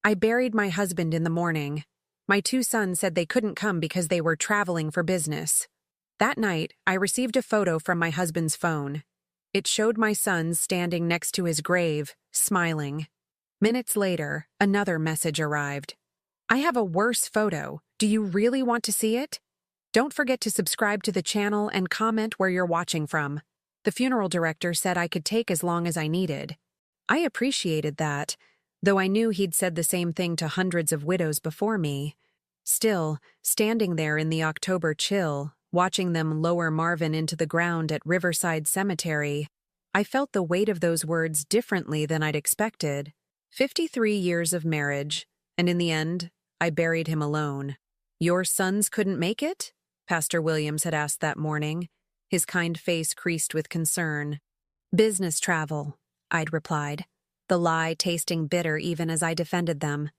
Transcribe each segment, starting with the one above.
I buried my husband in the morning. My two sons said they couldn't come because they were traveling for business. That night, I received a photo from my husband's phone. It showed my sons standing next to his grave, smiling. Minutes later, another message arrived. I have a worse photo. Do you really want to see it? Don't forget to subscribe to the channel and comment where you're watching from. The funeral director said I could take as long as I needed. I appreciated that, though I knew he'd said the same thing to hundreds of widows before me. Still, standing there in the October chill, watching them lower Marvin into the ground at Riverside Cemetery, I felt the weight of those words differently than I'd expected. 53 years of marriage, and in the end, I buried him alone. Your sons couldn't make it? Pastor Williams had asked that morning, his kind face creased with concern. Business travel, I'd replied, the lie tasting bitter even as I defended them.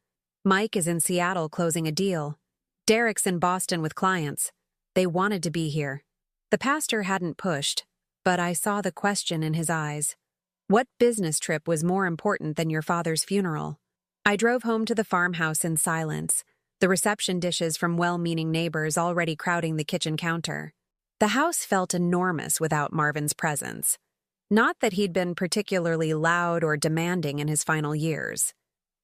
Mike is in Seattle closing a deal. Derek's in Boston with clients. They wanted to be here. The pastor hadn't pushed, but I saw the question in his eyes. What business trip was more important than your father's funeral? I drove home to the farmhouse in silence, the reception dishes from well-meaning neighbors already crowding the kitchen counter. The house felt enormous without Marvin's presence. Not that he'd been particularly loud or demanding in his final years.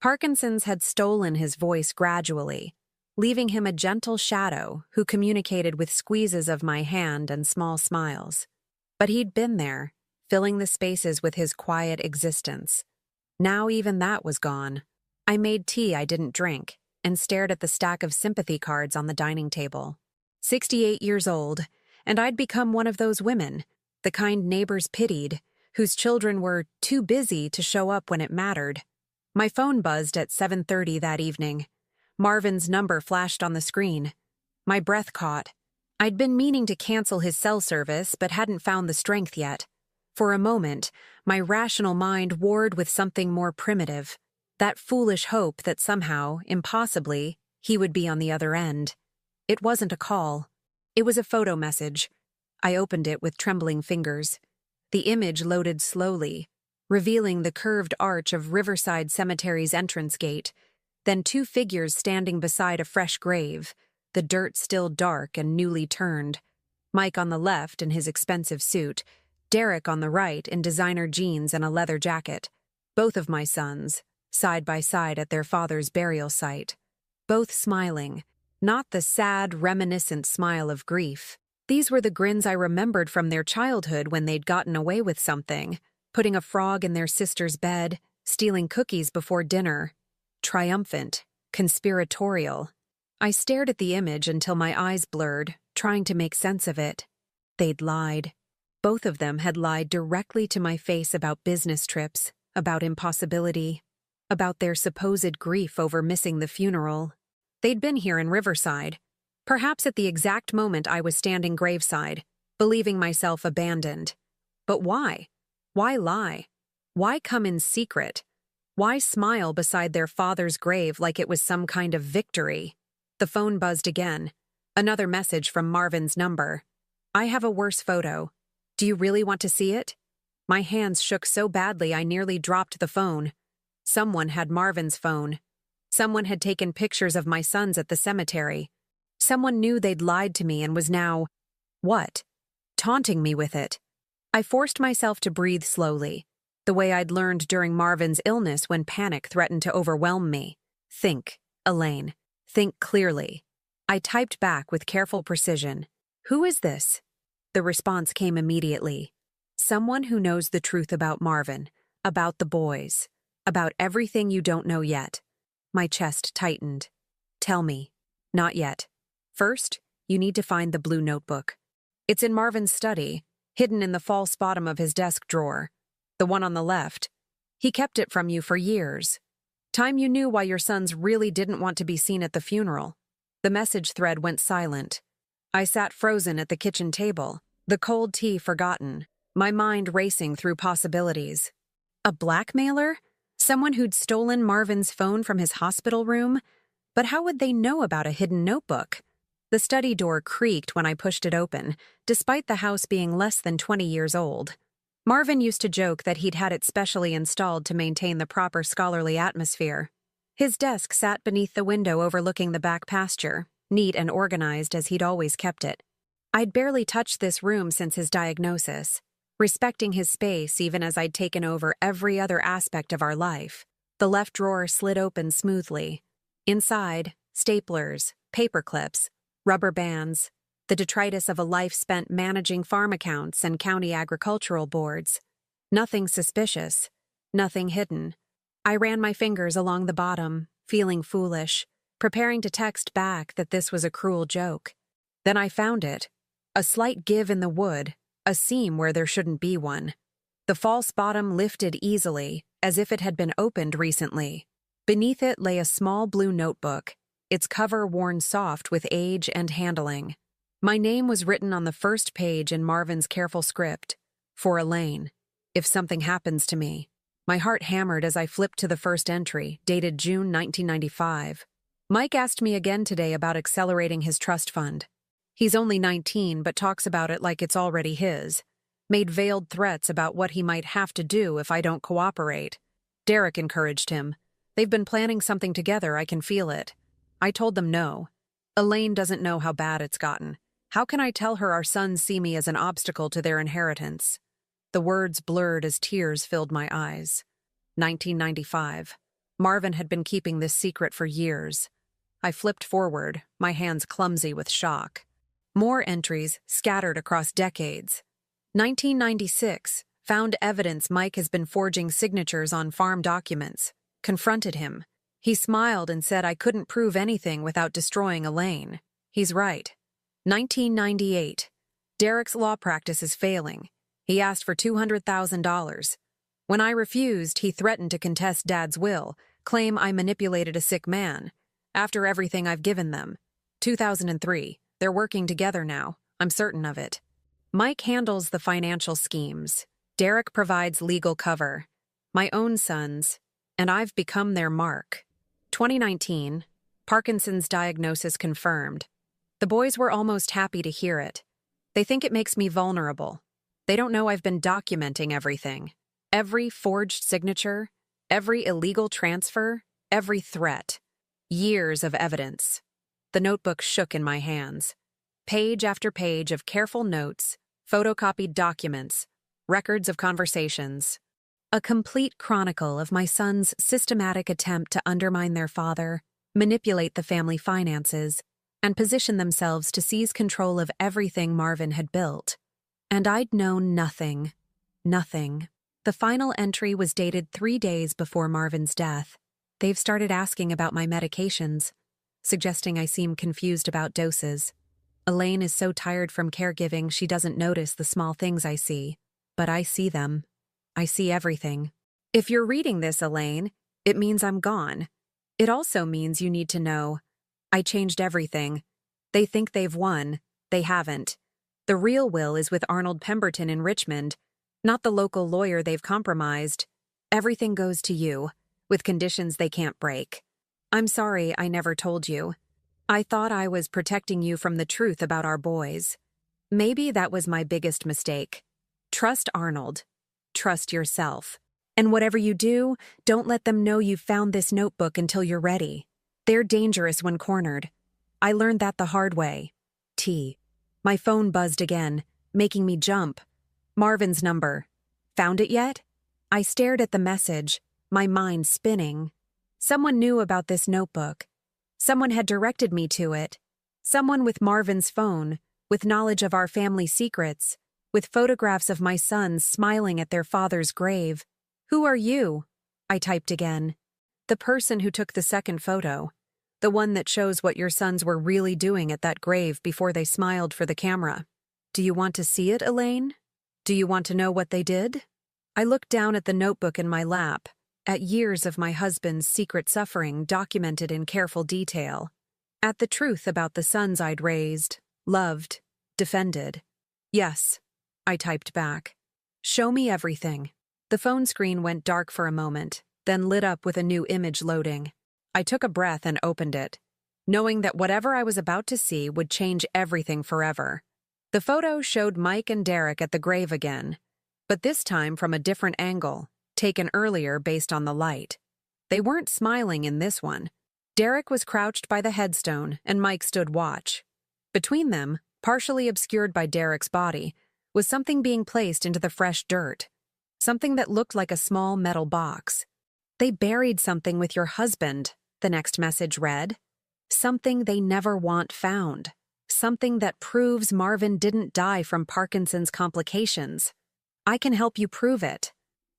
Parkinson's had stolen his voice gradually, leaving him a gentle shadow who communicated with squeezes of my hand and small smiles. But he'd been there, filling the spaces with his quiet existence. Now even that was gone. I made tea I didn't drink and stared at the stack of sympathy cards on the dining table. 68 years old, and I'd become one of those women, the kind neighbors pitied, whose children were too busy to show up when it mattered. My phone buzzed at 7:30 that evening. Marvin's number flashed on the screen. My breath caught. I'd been meaning to cancel his cell service, but hadn't found the strength yet. For a moment, my rational mind warred with something more primitive, that foolish hope that somehow, impossibly, he would be on the other end. It wasn't a call. It was a photo message. I opened it with trembling fingers. The image loaded slowly, revealing the curved arch of Riverside Cemetery's entrance gate, then two figures standing beside a fresh grave, the dirt still dark and newly turned. Mike on the left in his expensive suit, Derek on the right in designer jeans and a leather jacket. Both of my sons, side by side at their father's burial site. Both smiling, not the sad, reminiscent smile of grief. These were the grins I remembered from their childhood when they'd gotten away with something, putting a frog in their sister's bed, stealing cookies before dinner. Triumphant, conspiratorial. I stared at the image until my eyes blurred, trying to make sense of it. They'd lied. Both of them had lied directly to my face about business trips, about impossibility, about their supposed grief over missing the funeral. They'd been here in Riverside, perhaps at the exact moment I was standing graveside, believing myself abandoned. But why? Why lie? Why come in secret? Why smile beside their father's grave like it was some kind of victory? The phone buzzed again. Another message from Marvin's number. I have a worse photo. Do you really want to see it? My hands shook so badly I nearly dropped the phone. Someone had Marvin's phone. Someone had taken pictures of my sons at the cemetery. Someone knew they'd lied to me and was now, what? Taunting me with it. I forced myself to breathe slowly, the way I'd learned during Marvin's illness when panic threatened to overwhelm me. Think, Elaine. Think clearly. I typed back with careful precision. Who is this? The response came immediately. Someone who knows the truth about Marvin, about the boys, about everything you don't know yet. My chest tightened. Tell me. Not yet. First, you need to find the blue notebook. It's in Marvin's study, hidden in the false bottom of his desk drawer. The one on the left. He kept it from you for years. Time you knew why your sons really didn't want to be seen at the funeral. The message thread went silent. I sat frozen at the kitchen table, the cold tea forgotten, my mind racing through possibilities. A blackmailer? Someone who'd stolen Marvin's phone from his hospital room? But how would they know about a hidden notebook? The study door creaked when I pushed it open, despite the house being less than 20 years old. Marvin used to joke that he'd had it specially installed to maintain the proper scholarly atmosphere. His desk sat beneath the window overlooking the back pasture, neat and organized as he'd always kept it. I'd barely touched this room since his diagnosis, respecting his space even as I'd taken over every other aspect of our life. The left drawer slid open smoothly. Inside, staplers, paper clips, rubber bands, the detritus of a life spent managing farm accounts and county agricultural boards. Nothing suspicious, nothing hidden. I ran my fingers along the bottom, feeling foolish, preparing to text back that this was a cruel joke. Then I found it. A slight give in the wood, a seam where there shouldn't be one. The false bottom lifted easily, as if it had been opened recently. Beneath it lay a small blue notebook, its cover worn soft with age and handling. My name was written on the first page in Marvin's careful script, for Elaine, if something happens to me. My heart hammered as I flipped to the first entry, dated June 1995. Mike asked me again today about accelerating his trust fund. He's only 19 but talks about it like it's already his. Made veiled threats about what he might have to do if I don't cooperate. Derek encouraged him. They've been planning something together, I can feel it. I told them no. Elaine doesn't know how bad it's gotten. How can I tell her our sons see me as an obstacle to their inheritance? The words blurred as tears filled my eyes. 1995. Marvin had been keeping this secret for years. I flipped forward, my hands clumsy with shock. More entries scattered across decades. 1996. Found evidence Mike has been forging signatures on farm documents. Confronted him. He smiled and said I couldn't prove anything without destroying Elaine. He's right. 1998. Derek's law practice is failing. He asked for $200,000. When I refused, he threatened to contest Dad's will, claim I manipulated a sick man. After everything I've given them. 2003. They're working together now. I'm certain of it. Mike handles the financial schemes. Derek provides legal cover. My own sons, and I've become their mark. 2019. Parkinson's diagnosis confirmed. The boys were almost happy to hear it. They think it makes me vulnerable. They don't know I've been documenting everything. Every forged signature, every illegal transfer, every threat. Years of evidence. The notebook shook in my hands. Page after page of careful notes, photocopied documents, records of conversations. A complete chronicle of my sons' systematic attempt to undermine their father, manipulate the family finances, and position themselves to seize control of everything Marvin had built. And I'd known nothing. Nothing. The final entry was dated 3 days before Marvin's death. They've started asking about my medications, suggesting I seem confused about doses. Elaine is so tired from caregiving she doesn't notice the small things I see. But I see them. I see everything. If you're reading this, Elaine, it means I'm gone. It also means you need to know. I changed everything. They think they've won. They haven't. The real will is with Arnold Pemberton in Richmond, not the local lawyer they've compromised. Everything goes to you, with conditions they can't break. I'm sorry I never told you. I thought I was protecting you from the truth about our boys. Maybe that was my biggest mistake. Trust Arnold. Trust yourself. And whatever you do, don't let them know you've found this notebook until you're ready. They're dangerous when cornered. I learned that the hard way. T. My phone buzzed again, making me jump. Marvin's number. Found it yet? I stared at the message, my mind spinning. Someone knew about this notebook. Someone had directed me to it. Someone with Marvin's phone, with knowledge of our family secrets, with photographs of my sons smiling at their father's grave. Who are you? I typed again. The person who took the second photo. The one that shows what your sons were really doing at that grave before they smiled for the camera. Do you want to see it, Elaine? Do you want to know what they did? I looked down at the notebook in my lap, at years of my husband's secret suffering documented in careful detail, at the truth about the sons I'd raised, loved, defended. Yes, I typed back. Show me everything. The phone screen went dark for a moment, then lit up with a new image loading. I took a breath and opened it, knowing that whatever I was about to see would change everything forever. The photo showed Mike and Derek at the grave again, but this time from a different angle, taken earlier based on the light. They weren't smiling in this one. Derek was crouched by the headstone, and Mike stood watch. Between them, partially obscured by Derek's body, was something being placed into the fresh dirt. Something that looked like a small metal box. "They buried something with your husband," the next message read. "Something they never want found. Something that proves Marvin didn't die from Parkinson's complications. I can help you prove it.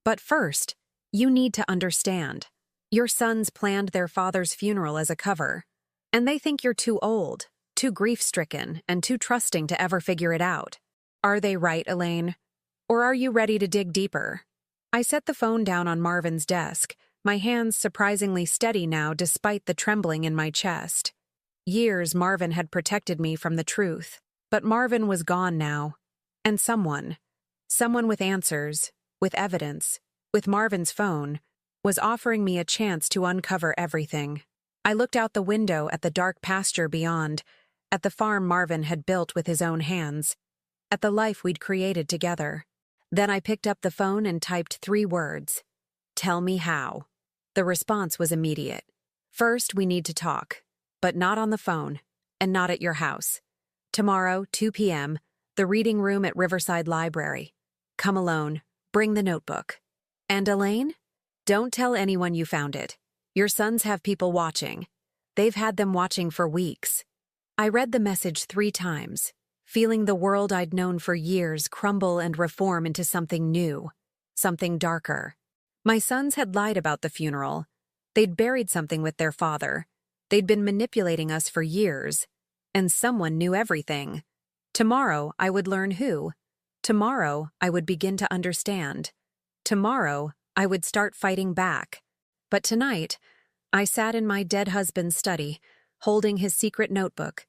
But first, you need to understand. Your sons planned their father's funeral as a cover, and they think you're too old, too grief-stricken, and too trusting to ever figure it out. Are they right, Elaine? Or are you ready to dig deeper?" I set the phone down on Marvin's desk, my hands surprisingly steady now despite the trembling in my chest. Years Marvin had protected me from the truth, but Marvin was gone now. And someone with answers, with evidence, with Marvin's phone, was offering me a chance to uncover everything. I looked out the window at the dark pasture beyond, at the farm Marvin had built with his own hands, at the life we'd created together. Then I picked up the phone and typed 3 words. "Tell me how." The response was immediate. "First, we need to talk, but not on the phone, and not at your house. Tomorrow, 2 p.m., the reading room at Riverside Library. Come alone. Bring the notebook. And Elaine? Don't tell anyone you found it. Your sons have people watching. They've had them watching for weeks." I read the message 3 times, feeling the world I'd known for years crumble and reform into something new, something darker. My sons had lied about the funeral. They'd buried something with their father. They'd been manipulating us for years. And someone knew everything. Tomorrow, I would learn who. Tomorrow, I would begin to understand. Tomorrow, I would start fighting back. But tonight, I sat in my dead husband's study, holding his secret notebook,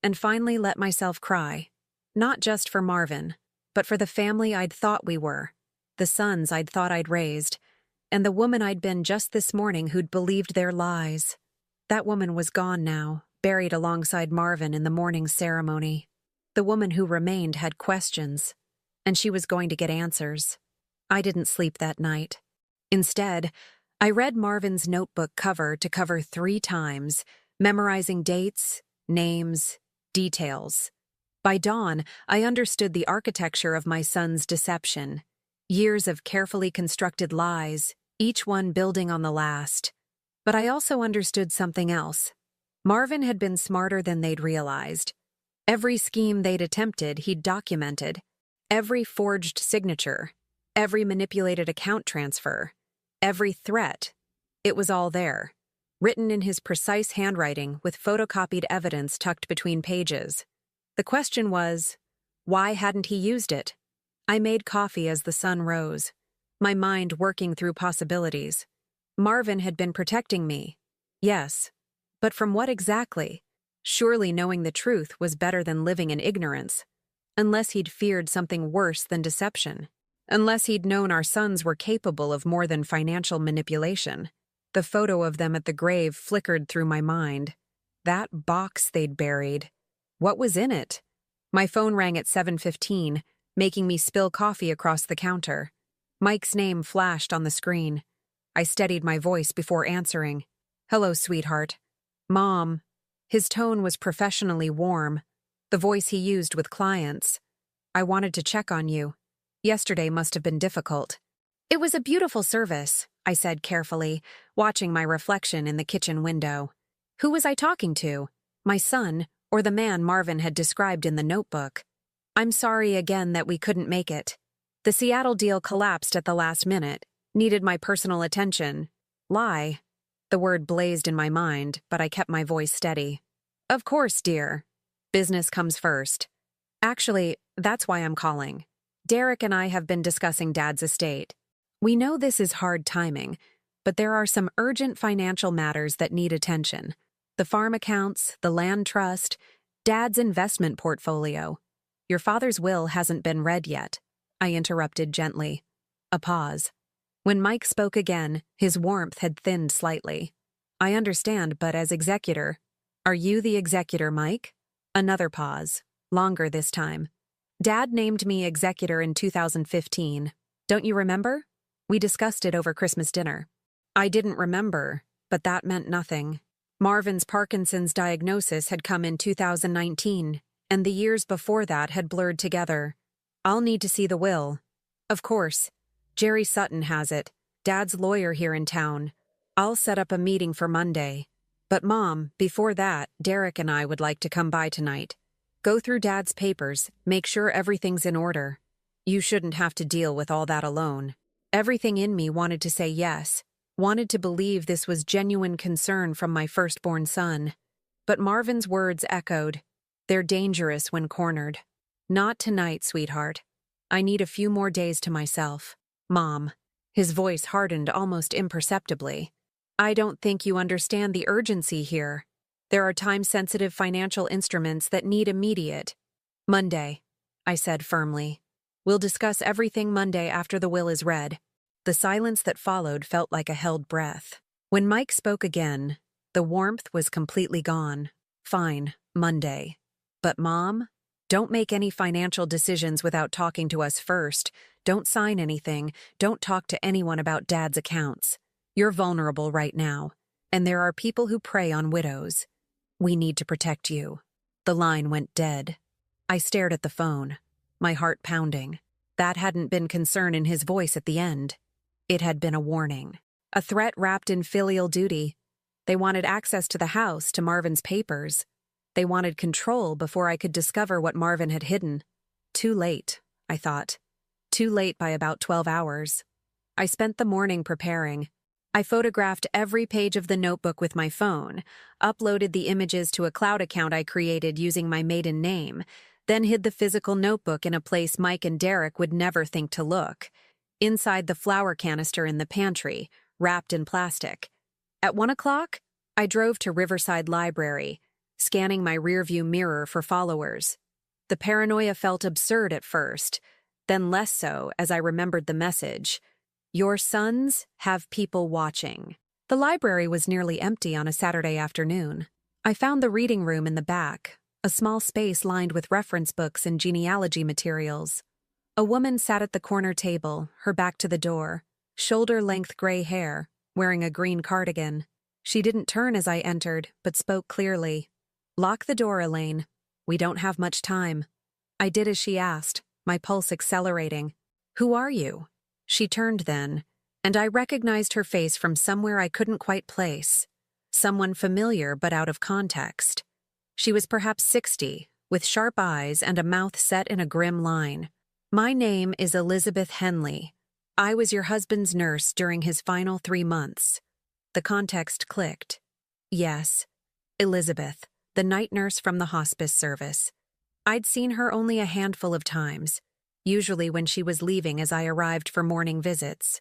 and finally let myself cry. Not just for Marvin, but for the family I'd thought we were, the sons I'd thought I'd raised, and the woman I'd been just this morning who'd believed their lies. That woman was gone now, buried alongside Marvin in the morning ceremony. The woman who remained had questions, and she was going to get answers. I didn't sleep that night. Instead, I read Marvin's notebook cover to cover 3 times, memorizing dates, names, details. By dawn, I understood the architecture of my son's deception. Years of carefully constructed lies, each one building on the last. But I also understood something else. Marvin had been smarter than they'd realized. Every scheme they'd attempted, he'd documented. Every forged signature, every manipulated account transfer, every threat. It was all there, written in his precise handwriting with photocopied evidence tucked between pages. The question was, why hadn't he used it? I made coffee as the sun rose, my mind working through possibilities. Marvin had been protecting me. Yes, but from what exactly? Surely knowing the truth was better than living in ignorance. Unless he'd feared something worse than deception. Unless he'd known our sons were capable of more than financial manipulation. The photo of them at the grave flickered through my mind. That box they'd buried. What was in it? My phone rang at 7:15, making me spill coffee across the counter. Mike's name flashed on the screen. I steadied my voice before answering. "Hello, sweetheart." "Mom." His tone was professionally warm, the voice he used with clients. "I wanted to check on you. Yesterday must have been difficult." "It was a beautiful service," I said carefully, watching my reflection in the kitchen window. Who was I talking to? My son, or the man Marvin had described in the notebook? "I'm sorry again that we couldn't make it. The Seattle deal collapsed at the last minute, needed my personal attention." Lie. The word blazed in my mind, but I kept my voice steady. "Of course, dear. Business comes first. Actually, that's why I'm calling. Derek and I have been discussing Dad's estate. We know this is hard timing, but there are some urgent financial matters that need attention. The farm accounts, the land trust, Dad's investment portfolio. Your father's will hasn't been read yet," I interrupted gently. A pause. When Mike spoke again, his warmth had thinned slightly. "I understand, but as executor..." "Are you the executor, Mike?" Another pause, longer this time. "Dad named me executor in 2015. Don't you remember? We discussed it over Christmas dinner." I didn't remember, but that meant nothing. Marvin's Parkinson's diagnosis had come in 2019, and the years before that had blurred together. I'll need to see the will. Of course. Jerry Sutton has it, Dad's lawyer here in town. I'll set up a meeting for Monday. But Mom, before that, Derek and I would like to come by tonight. Go through Dad's papers, make sure everything's in order. You shouldn't have to deal with all that alone. Everything in me wanted to say yes, wanted to believe this was genuine concern from my firstborn son. But Marvin's words echoed. They're dangerous when cornered. Not tonight, sweetheart. I need a few more days to myself. Mom. His voice hardened almost imperceptibly. I don't think you understand the urgency here. There are time-sensitive financial instruments that need immediate. Monday, I said firmly. We'll discuss everything Monday after the will is read. The silence that followed felt like a held breath. When Mike spoke again, the warmth was completely gone. Fine, Monday. But Mom, don't make any financial decisions without talking to us first. Don't sign anything. Don't talk to anyone about Dad's accounts. You're vulnerable right now, and there are people who prey on widows. We need to protect you. The line went dead. I stared at the phone, my heart pounding. That hadn't been concern in his voice at the end. It had been a warning, a threat wrapped in filial duty. They wanted access to the house, to Marvin's papers. They wanted control before I could discover what Marvin had hidden. Too late, I thought. Too late by about 12 hours. I spent the morning preparing. I photographed every page of the notebook with my phone, uploaded the images to a cloud account I created using my maiden name, then hid the physical notebook in a place Mike and Derek would never think to look, inside the flour canister in the pantry, wrapped in plastic. At 1 o'clock, I drove to Riverside Library, scanning my rearview mirror for followers. The paranoia felt absurd at first, then less so as I remembered the message. Your sons have people watching. The library was nearly empty on a Saturday afternoon. I found the reading room in the back, a small space lined with reference books and genealogy materials. A woman sat at the corner table, her back to the door, shoulder-length gray hair, wearing a green cardigan. She didn't turn as I entered, but spoke clearly. Lock the door, Elaine. We don't have much time. I did as she asked, my pulse accelerating. Who are you? She turned then, and I recognized her face from somewhere I couldn't quite place. Someone familiar but out of context. She was perhaps 60, with sharp eyes and a mouth set in a grim line. My name is Elizabeth Henley. I was your husband's nurse during his final 3 months. The context clicked. Yes, Elizabeth, the night nurse from the hospice service. I'd seen her only a handful of times, usually when she was leaving as I arrived for morning visits.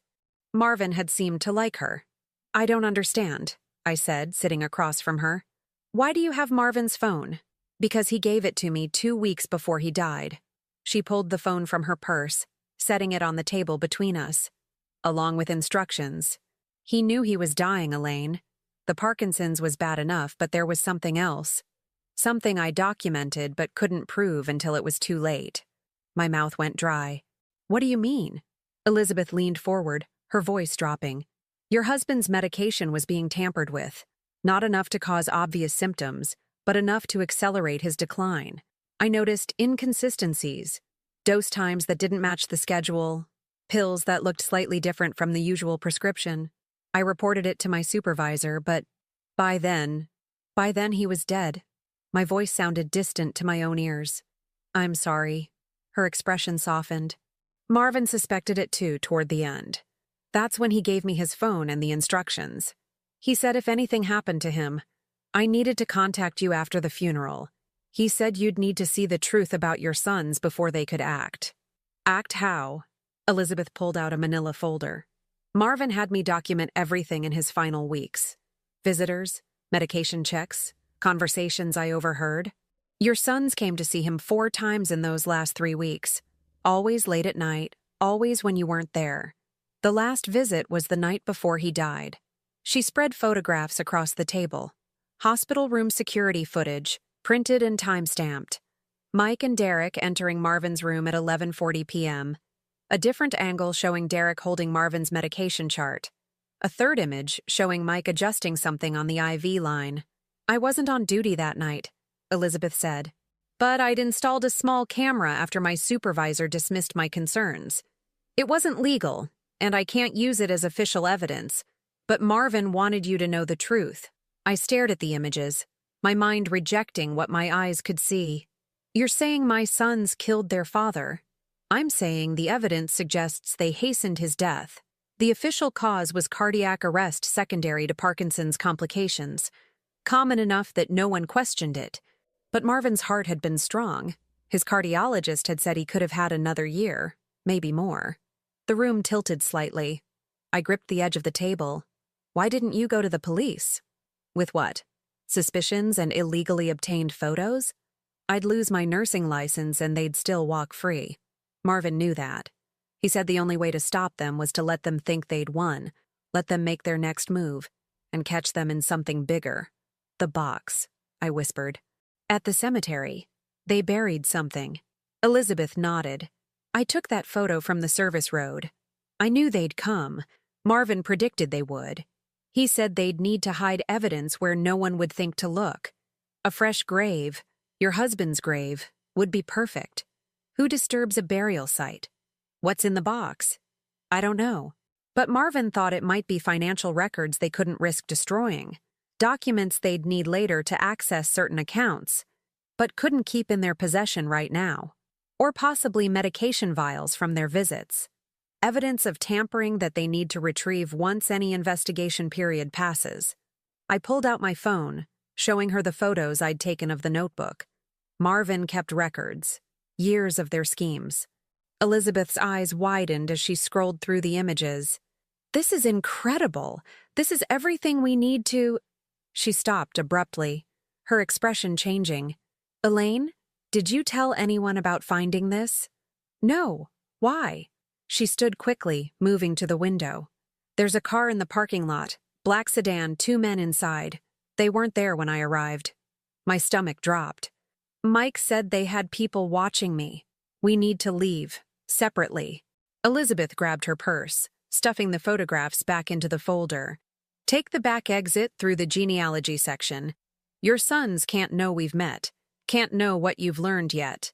Marvin had seemed to like her. I don't understand, I said, sitting across from her. Why do you have Marvin's phone? Because he gave it to me 2 weeks before he died. She pulled the phone from her purse, setting it on the table between us, along with instructions. He knew he was dying, Elaine. The Parkinson's was bad enough, but there was something else. Something I documented but couldn't prove until it was too late. My mouth went dry. What do you mean? Elizabeth leaned forward, her voice dropping. Your husband's medication was being tampered with. Not enough to cause obvious symptoms, but enough to accelerate his decline. I noticed inconsistencies, dose times that didn't match the schedule, pills that looked slightly different from the usual prescription. I reported it to my supervisor, but by then he was dead. My voice sounded distant to my own ears. I'm sorry. Her expression softened. Marvin suspected it too toward the end. That's when he gave me his phone and the instructions. He said if anything happened to him, I needed to contact you after the funeral. He said you'd need to see the truth about your sons before they could act. Act how? Elizabeth pulled out a manila folder. Marvin had me document everything in his final weeks. Visitors, medication checks, conversations I overheard. Your sons came to see him 4 times in those last 3 weeks. Always late at night, always when you weren't there. The last visit was the night before he died. She spread photographs across the table. Hospital room security footage, printed and time-stamped. Mike and Derek entering Marvin's room at 11:40 p.m. A different angle showing Derek holding Marvin's medication chart. A third image showing Mike adjusting something on the IV line. I wasn't on duty that night, Elizabeth said. But I'd installed a small camera after my supervisor dismissed my concerns. It wasn't legal, and I can't use it as official evidence, but Marvin wanted you to know the truth. I stared at the images, my mind rejecting what my eyes could see. You're saying my sons killed their father. I'm saying the evidence suggests they hastened his death. The official cause was cardiac arrest secondary to Parkinson's complications, common enough that no one questioned it. But Marvin's heart had been strong. His cardiologist had said he could have had another year, maybe more. The room tilted slightly. I gripped the edge of the table. Why didn't you go to the police? With what? Suspicions and illegally obtained photos? I'd lose my nursing license and they'd still walk free. Marvin knew that. He said the only way to stop them was to let them think they'd won, let them make their next move, and catch them in something bigger. The box, I whispered. At the cemetery. They buried something. Elizabeth nodded. I took that photo from the service road. I knew they'd come. Marvin predicted they would. He said they'd need to hide evidence where no one would think to look. A fresh grave, your husband's grave, would be perfect. Who disturbs a burial site? What's in the box? I don't know. But Marvin thought it might be financial records they couldn't risk destroying. Documents they'd need later to access certain accounts, but couldn't keep in their possession right now. Or possibly medication vials from their visits. Evidence of tampering that they need to retrieve once any investigation period passes. I pulled out my phone, showing her the photos I'd taken of the notebook. Marvin kept records. Years of their schemes. Elizabeth's eyes widened as she scrolled through the images. This is incredible. This is everything we need to... She stopped abruptly, her expression changing. Elaine, did you tell anyone about finding this? No. Why? She stood quickly, moving to the window. There's a car in the parking lot, black sedan, 2 men inside. They weren't there when I arrived. My stomach dropped. Mike said they had people watching me. We need to leave, separately. Elizabeth grabbed her purse, stuffing the photographs back into the folder. Take the back exit through the genealogy section. Your sons can't know we've met, can't know what you've learned yet.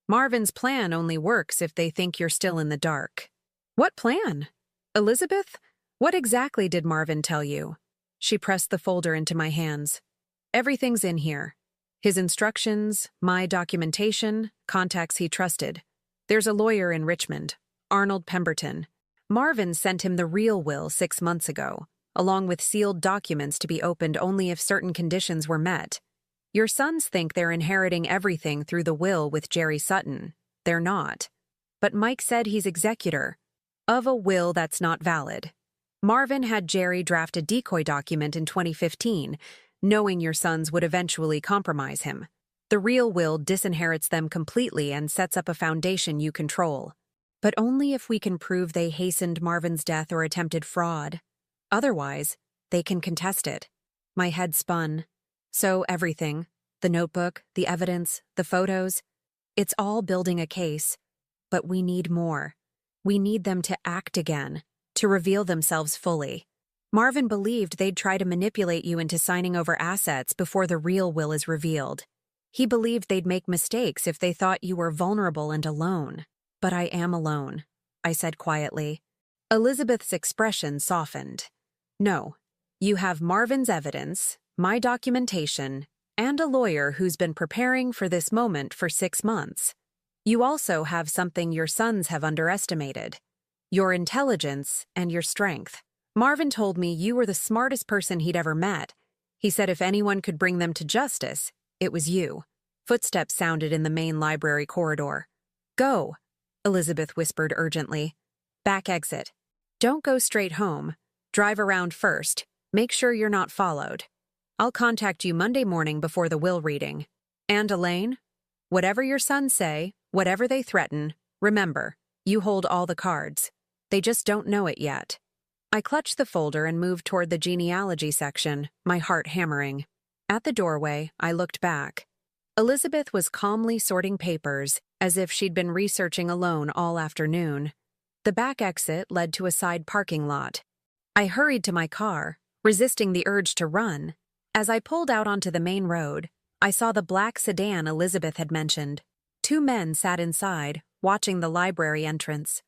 Marvin's plan only works if they think you're still in the dark. What plan? Elizabeth? What exactly did Marvin tell you? She pressed the folder into my hands. Everything's in here. His instructions, my documentation, contacts he trusted. There's a lawyer in Richmond, Arnold Pemberton. Marvin sent him the real will 6 months ago, along with sealed documents to be opened only if certain conditions were met. Your sons think they're inheriting everything through the will with Jerry Sutton. They're not. But Mike said he's executor of a will that's not valid. Marvin had Jerry draft a decoy document in 2015, knowing your sons would eventually compromise him. The real will disinherits them completely and sets up a foundation you control. But only if we can prove they hastened Marvin's death or attempted fraud. Otherwise, they can contest it. My head spun. So everything, the notebook, the evidence, the photos, it's all building a case. But we need more. We need them to act again, to reveal themselves fully. Marvin believed they'd try to manipulate you into signing over assets before the real will is revealed. He believed they'd make mistakes if they thought you were vulnerable and alone. But I am alone, I said quietly. Elizabeth's expression softened. No, you have Marvin's evidence, my documentation, and a lawyer who's been preparing for this moment for 6 months. You also have something your sons have underestimated. Your intelligence and your strength. Marvin told me you were the smartest person he'd ever met. He said if anyone could bring them to justice, it was you. Footsteps sounded in the main library corridor. Go, Elizabeth whispered urgently. Back exit. Don't go straight home. Drive around first. Make sure you're not followed. I'll contact you Monday morning before the will reading. And Elaine, whatever your sons say, whatever they threaten, remember, you hold all the cards. They just don't know it yet. I clutched the folder and moved toward the genealogy section, my heart hammering. At the doorway, I looked back. Elizabeth was calmly sorting papers, as if she'd been researching alone all afternoon. The back exit led to a side parking lot. I hurried to my car, resisting the urge to run. As I pulled out onto the main road, I saw the black sedan Elizabeth had mentioned. Two men sat inside, watching the library entrance.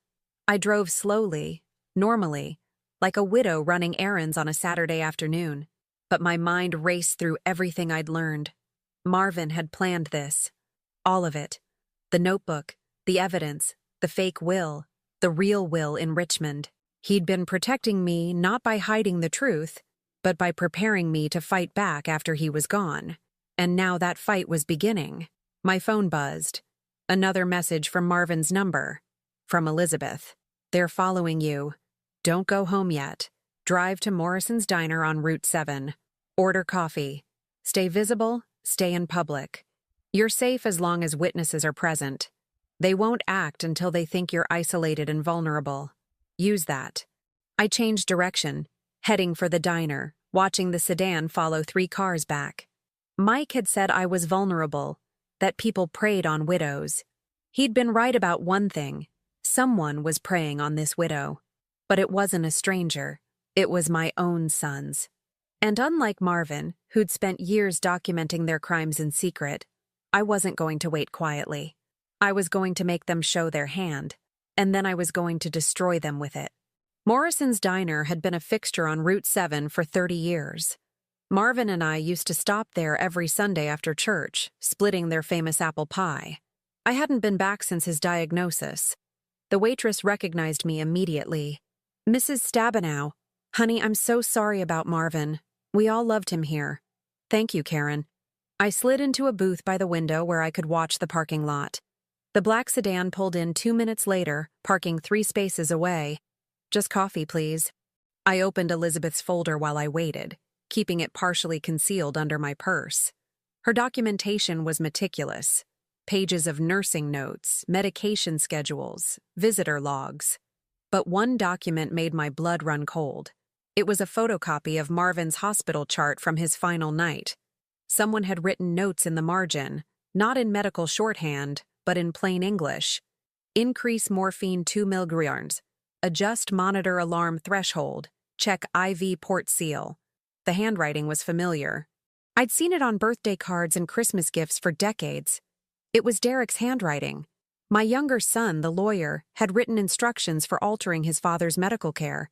I drove slowly, normally, like a widow running errands on a Saturday afternoon. But my mind raced through everything I'd learned. Marvin had planned this. All of it. The notebook, the evidence, the fake will, the real will in Richmond. He'd been protecting me not by hiding the truth, but by preparing me to fight back after he was gone. And now that fight was beginning. My phone buzzed. Another message from Marvin's number. From Elizabeth. They're following you. Don't go home yet. Drive to Morrison's Diner on Route 7. Order coffee. Stay visible, stay in public. You're safe as long as witnesses are present. They won't act until they think you're isolated and vulnerable. Use that. I changed direction, heading for the diner, watching the sedan follow 3 cars back. Mike had said I was vulnerable, that people preyed on widows. He'd been right about one thing. Someone was preying on this widow. But it wasn't a stranger. It was my own sons. And unlike Marvin, who'd spent years documenting their crimes in secret, I wasn't going to wait quietly. I was going to make them show their hand, and then I was going to destroy them with it. Morrison's Diner had been a fixture on Route 7 for 30 years. Marvin and I used to stop there every Sunday after church, splitting their famous apple pie. I hadn't been back since his diagnosis. The waitress recognized me immediately. "Mrs. Stabenow. Honey, I'm so sorry about Marvin. We all loved him here." "Thank you, Karen." I slid into a booth by the window where I could watch the parking lot. The black sedan pulled in 2 minutes later, parking 3 spaces away. "Just coffee, please." I opened Elizabeth's folder while I waited, keeping it partially concealed under my purse. Her documentation was meticulous. Pages of nursing notes, medication schedules, visitor logs. But one document made my blood run cold. It was a photocopy of Marvin's hospital chart from his final night. Someone had written notes in the margin, not in medical shorthand, but in plain English. "Increase morphine 2 milligrams. Adjust monitor alarm threshold. Check IV port seal." The handwriting was familiar. I'd seen it on birthday cards and Christmas gifts for decades. It was Derek's handwriting. My younger son, the lawyer, had written instructions for altering his father's medical care.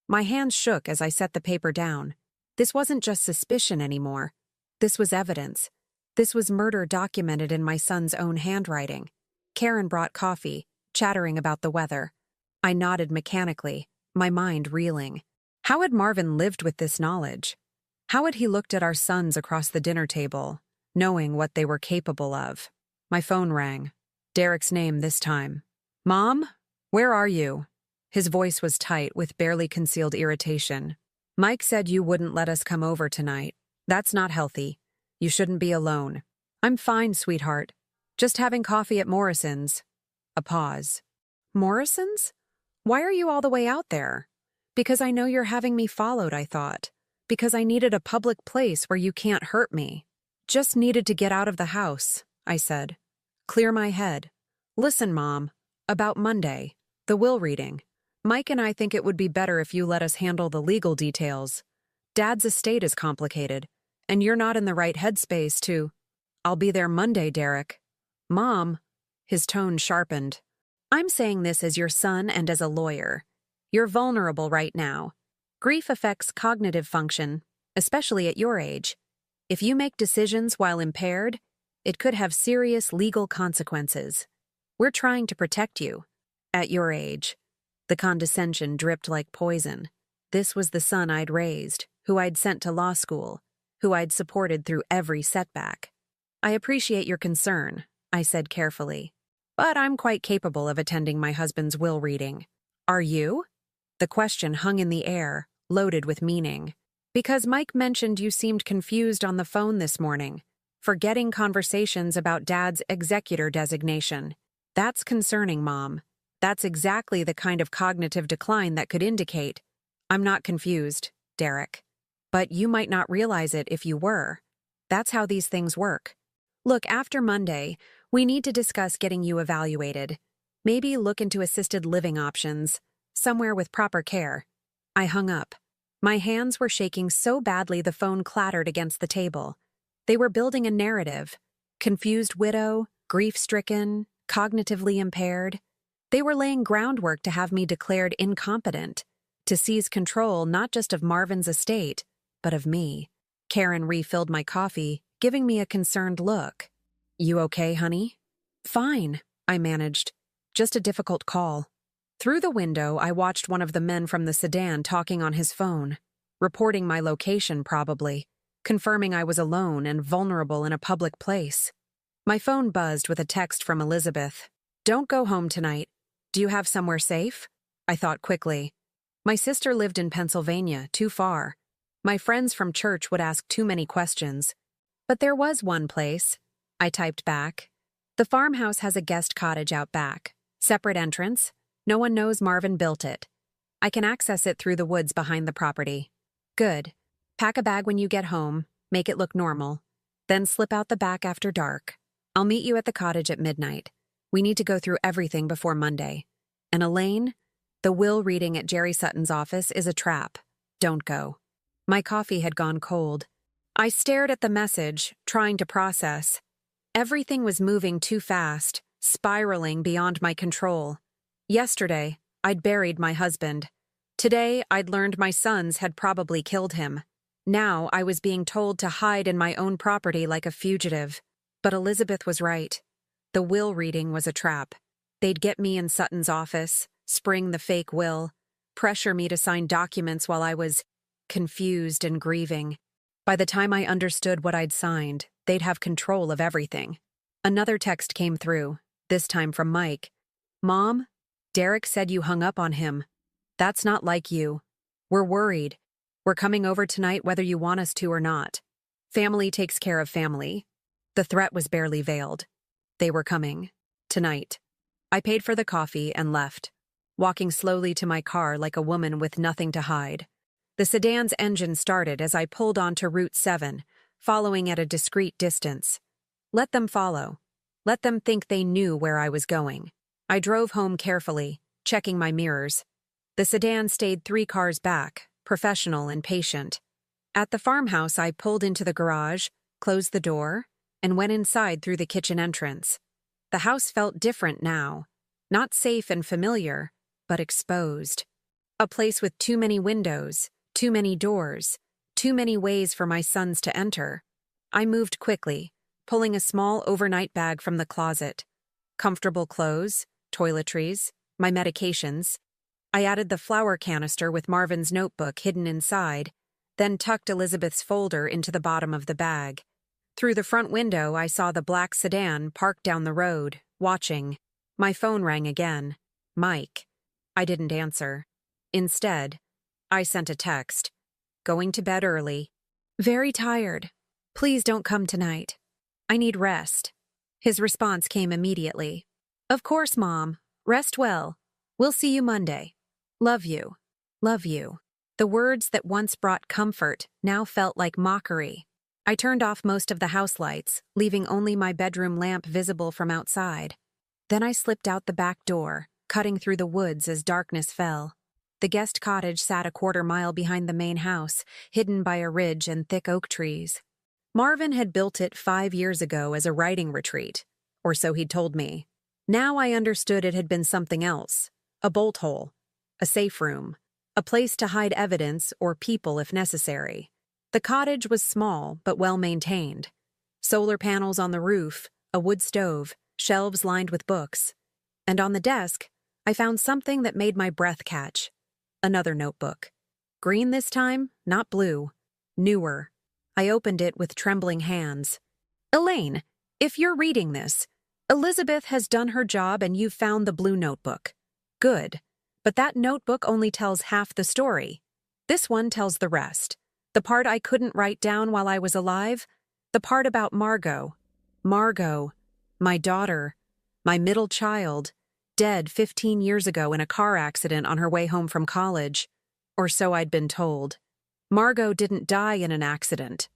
My hands shook as I set the paper down. This wasn't just suspicion anymore. This was evidence. This was murder documented in my son's own handwriting. Karen brought coffee, chattering about the weather. I nodded mechanically, my mind reeling. How had Marvin lived with this knowledge? How had he looked at our sons across the dinner table, knowing what they were capable of? My phone rang. Derek's name this time. "Mom? Where are you?" His voice was tight with barely concealed irritation. "Mike said you wouldn't let us come over tonight. That's not healthy. You shouldn't be alone." "I'm fine, sweetheart. Just having coffee at Morrison's." A pause. "Morrison's? Why are you all the way out there?" "Because I know you're having me followed," I thought. "Because I needed a public place where you can't hurt me." "Just needed to get out of the house," I said. "Clear my head." "Listen, Mom. About Monday. The will reading. Mike and I think it would be better if you let us handle the legal details. Dad's estate is complicated, and you're not in the right headspace to— "I'll be there Monday, Derek." "Mom." His tone sharpened. "I'm saying this as your son and as a lawyer. You're vulnerable right now. Grief affects cognitive function, especially at your age. If you make decisions while impaired, it could have serious legal consequences. We're trying to protect you. At your age." The condescension dripped like poison. This was the son I'd raised, who I'd sent to law school, who I'd supported through every setback. "I appreciate your concern," I said carefully. "But I'm quite capable of attending my husband's will reading." "Are you?" The question hung in the air, loaded with meaning. "Because Mike mentioned you seemed confused on the phone this morning, forgetting conversations about Dad's executor designation. That's concerning, Mom. That's exactly the kind of cognitive decline that could indicate—" "I'm not confused, Derek. But you might not realize it if you were. That's how these things work. Look, after Monday, we need to discuss getting you evaluated. Maybe look into assisted living options, somewhere with proper care. I hung up. My hands were shaking so badly the phone clattered against the table. They were building a narrative. Confused widow, grief-stricken, cognitively impaired. They were laying groundwork to have me declared incompetent, to seize control not just of Marvin's estate, but of me. Karen refilled my coffee, giving me a concerned look. "You okay, honey?" "Fine," I managed. "Just a difficult call." Through the window, I watched one of the men from the sedan talking on his phone, reporting my location probably, confirming I was alone and vulnerable in a public place. My phone buzzed with a text from Elizabeth. "Don't go home tonight. Do you have somewhere safe?" I thought quickly. My sister lived in Pennsylvania, too far. My friends from church would ask too many questions. But there was one place. I typed back. "The farmhouse has a guest cottage out back. Separate entrance. No one knows Marvin built it. I can access it through the woods behind the property." "Good. Pack a bag when you get home, make it look normal. Then slip out the back after dark. I'll meet you at the cottage at midnight. We need to go through everything before Monday. And Elaine, the will reading at Jerry Sutton's office is a trap. Don't go." My coffee had gone cold. I stared at the message, trying to process. Everything was moving too fast, spiraling beyond my control. Yesterday, I'd buried my husband. Today, I'd learned my sons had probably killed him. Now, I was being told to hide in my own property like a fugitive. But Elizabeth was right. The will reading was a trap. They'd get me in Sutton's office, spring the fake will, pressure me to sign documents while I was confused and grieving. By the time I understood what I'd signed, they'd have control of everything. Another text came through, this time from Mike. "Mom, Derek said you hung up on him. That's not like you. We're worried. We're coming over tonight whether you want us to or not. Family takes care of family." The threat was barely veiled. They were coming. Tonight. I paid for the coffee and left, walking slowly to my car like a woman with nothing to hide. The sedan's engine started as I pulled onto Route 7, following at a discreet distance. Let them follow. Let them think they knew where I was going. I drove home carefully, checking my mirrors. The sedan stayed 3 cars back, professional and patient. At the farmhouse, I pulled into the garage, closed the door, and went inside through the kitchen entrance. The house felt different now. Not safe and familiar, but exposed. A place with too many windows, too many doors, too many ways for my sons to enter. I moved quickly, pulling a small overnight bag from the closet. Comfortable clothes, toiletries, my medications. I added the flour canister with Marvin's notebook hidden inside, then tucked Elizabeth's folder into the bottom of the bag. Through the front window, I saw the black sedan parked down the road, watching. My phone rang again. Mike. I didn't answer. Instead, I sent a text. "Going to bed early. Very tired. Please don't come tonight. I need rest." His response came immediately. "Of course, Mom. Rest well. We'll see you Monday. Love you. Love you." The words that once brought comfort now felt like mockery. I turned off most of the house lights, leaving only my bedroom lamp visible from outside. Then I slipped out the back door, cutting through the woods as darkness fell. The guest cottage sat a quarter-mile behind the main house, hidden by a ridge and thick oak trees. Marvin had built it 5 years ago as a writing retreat, or so he'd told me. Now I understood it had been something else, a bolt hole, a safe room, a place to hide evidence or people if necessary. The cottage was small but well-maintained. Solar panels on the roof, a wood stove, shelves lined with books. And on the desk, I found something that made my breath catch. Another notebook. Green this time, not blue. Newer. I opened it with trembling hands. "Elaine, if you're reading this, Elizabeth has done her job and you've found the blue notebook. Good. But that notebook only tells half the story. This one tells the rest. The part I couldn't write down while I was alive, the part about Margot. Margot, my daughter, my middle child, dead 15 years ago in a car accident on her way home from college. Or so I'd been told. Margot didn't die in an accident."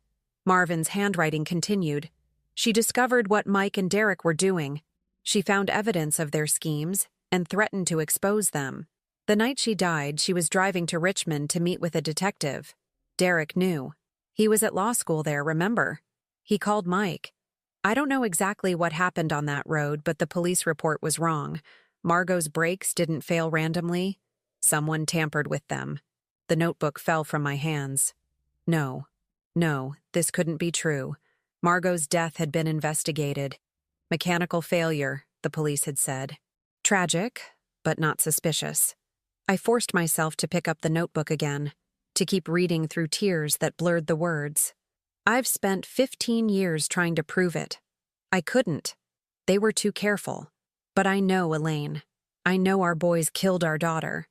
Marvin's handwriting continued. "She discovered what Mike and Derek were doing. She found evidence of their schemes and threatened to expose them. The night she died, she was driving to Richmond to meet with a detective. Derek knew. He was at law school there, remember? He called Mike. I don't know exactly what happened on that road, but the police report was wrong. Margot's brakes didn't fail randomly. Someone tampered with them. The notebook fell from my hands. No, this couldn't be true. Margot's death had been investigated. Mechanical failure, the police had said. Tragic, but not suspicious. I forced myself to pick up the notebook again, to keep reading through tears that blurred the words. I've spent 15 years trying to prove it. I couldn't. They were too careful. But I know Elaine. I know our boys killed our daughter.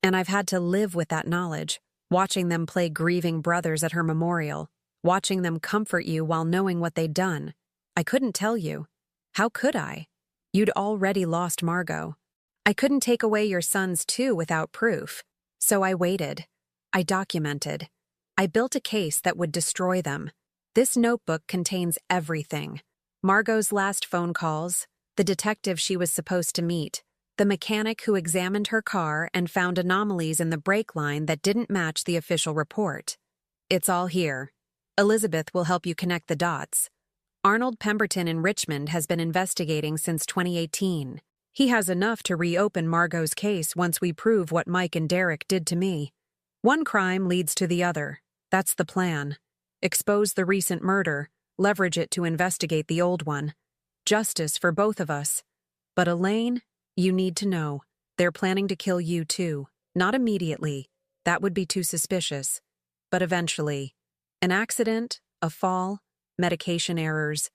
And I've had to live with that knowledge, watching them play grieving brothers at her memorial, watching them comfort you while knowing what they'd done. I couldn't tell you. How could I? You'd already lost Margot. I couldn't take away your sons too without proof. So I waited. I documented. I built a case that would destroy them. This notebook contains everything. Margot's last phone calls, the detective she was supposed to meet, the mechanic who examined her car and found anomalies in the brake line that didn't match the official report. It's all here. Elizabeth will help you connect the dots. Arnold Pemberton in Richmond has been investigating since 2018. He has enough to reopen Margot's case once we prove what Mike and Derek did to me. One crime leads to the other. That's the plan. Expose the recent murder, leverage it to investigate the old one. Justice for both of us. But Elaine, you need to know. They're planning to kill you too. Not immediately. That would be too suspicious. But eventually. An accident, a fall, medication errors.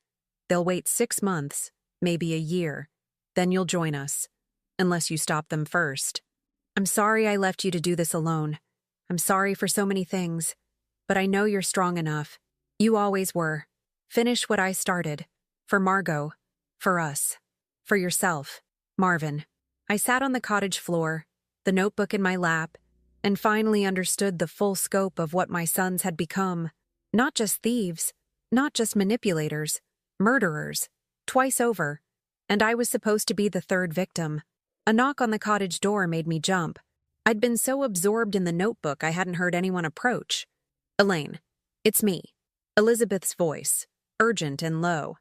They'll wait 6 months, maybe a year. Then you'll join us. Unless you stop them first. I'm sorry I left you to do this alone. I'm sorry for so many things. But I know you're strong enough. You always were. Finish what I started. For Margot. For us. For yourself. Marvin. I sat on the cottage floor, the notebook in my lap, and finally understood the full scope of what my sons had become. Not just thieves. Not just manipulators. Murderers. Twice over. And I was supposed to be the third victim. A knock on the cottage door made me jump. I'd been so absorbed in the notebook I hadn't heard anyone approach. Elaine. It's me. Elizabeth's voice. Urgent and low.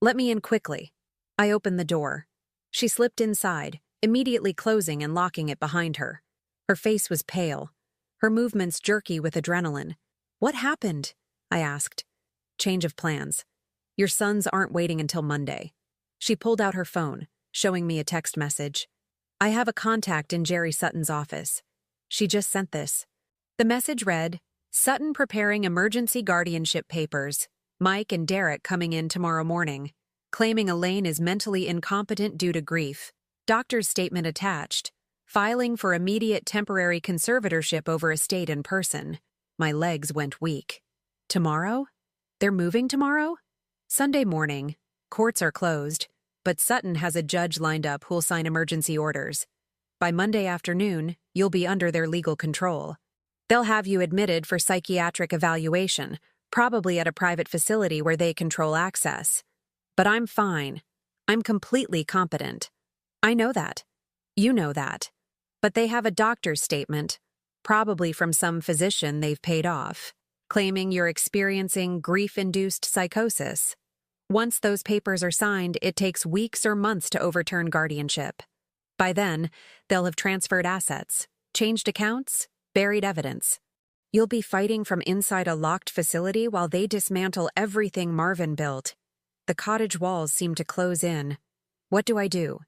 Let me in quickly. I opened the door. She slipped inside, immediately closing and locking it behind her. Her face was pale. Her movements jerky with adrenaline. What happened? I asked. Change of plans. Your sons aren't waiting until Monday. She pulled out her phone, showing me a text message. I have a contact in Jerry Sutton's office. She just sent this. The message read, Sutton preparing emergency guardianship papers. Mike and Derek coming in tomorrow morning. Claiming Elaine is mentally incompetent due to grief. Doctor's statement attached. Filing for immediate temporary conservatorship over estate in person. My legs went weak. Tomorrow? They're moving tomorrow? Sunday morning. Courts are closed, but Sutton has a judge lined up who'll sign emergency orders. By Monday afternoon, you'll be under their legal control. They'll have you admitted for psychiatric evaluation, probably at a private facility where they control access. But I'm fine. I'm completely competent. I know that. You know that. But they have a doctor's statement, probably from some physician they've paid off, claiming you're experiencing grief-induced psychosis. Once those papers are signed, it takes weeks or months to overturn guardianship. By then, they'll have transferred assets, changed accounts, buried evidence. You'll be fighting from inside a locked facility while they dismantle everything Marvin built. The cottage walls seem to close in. What do I do?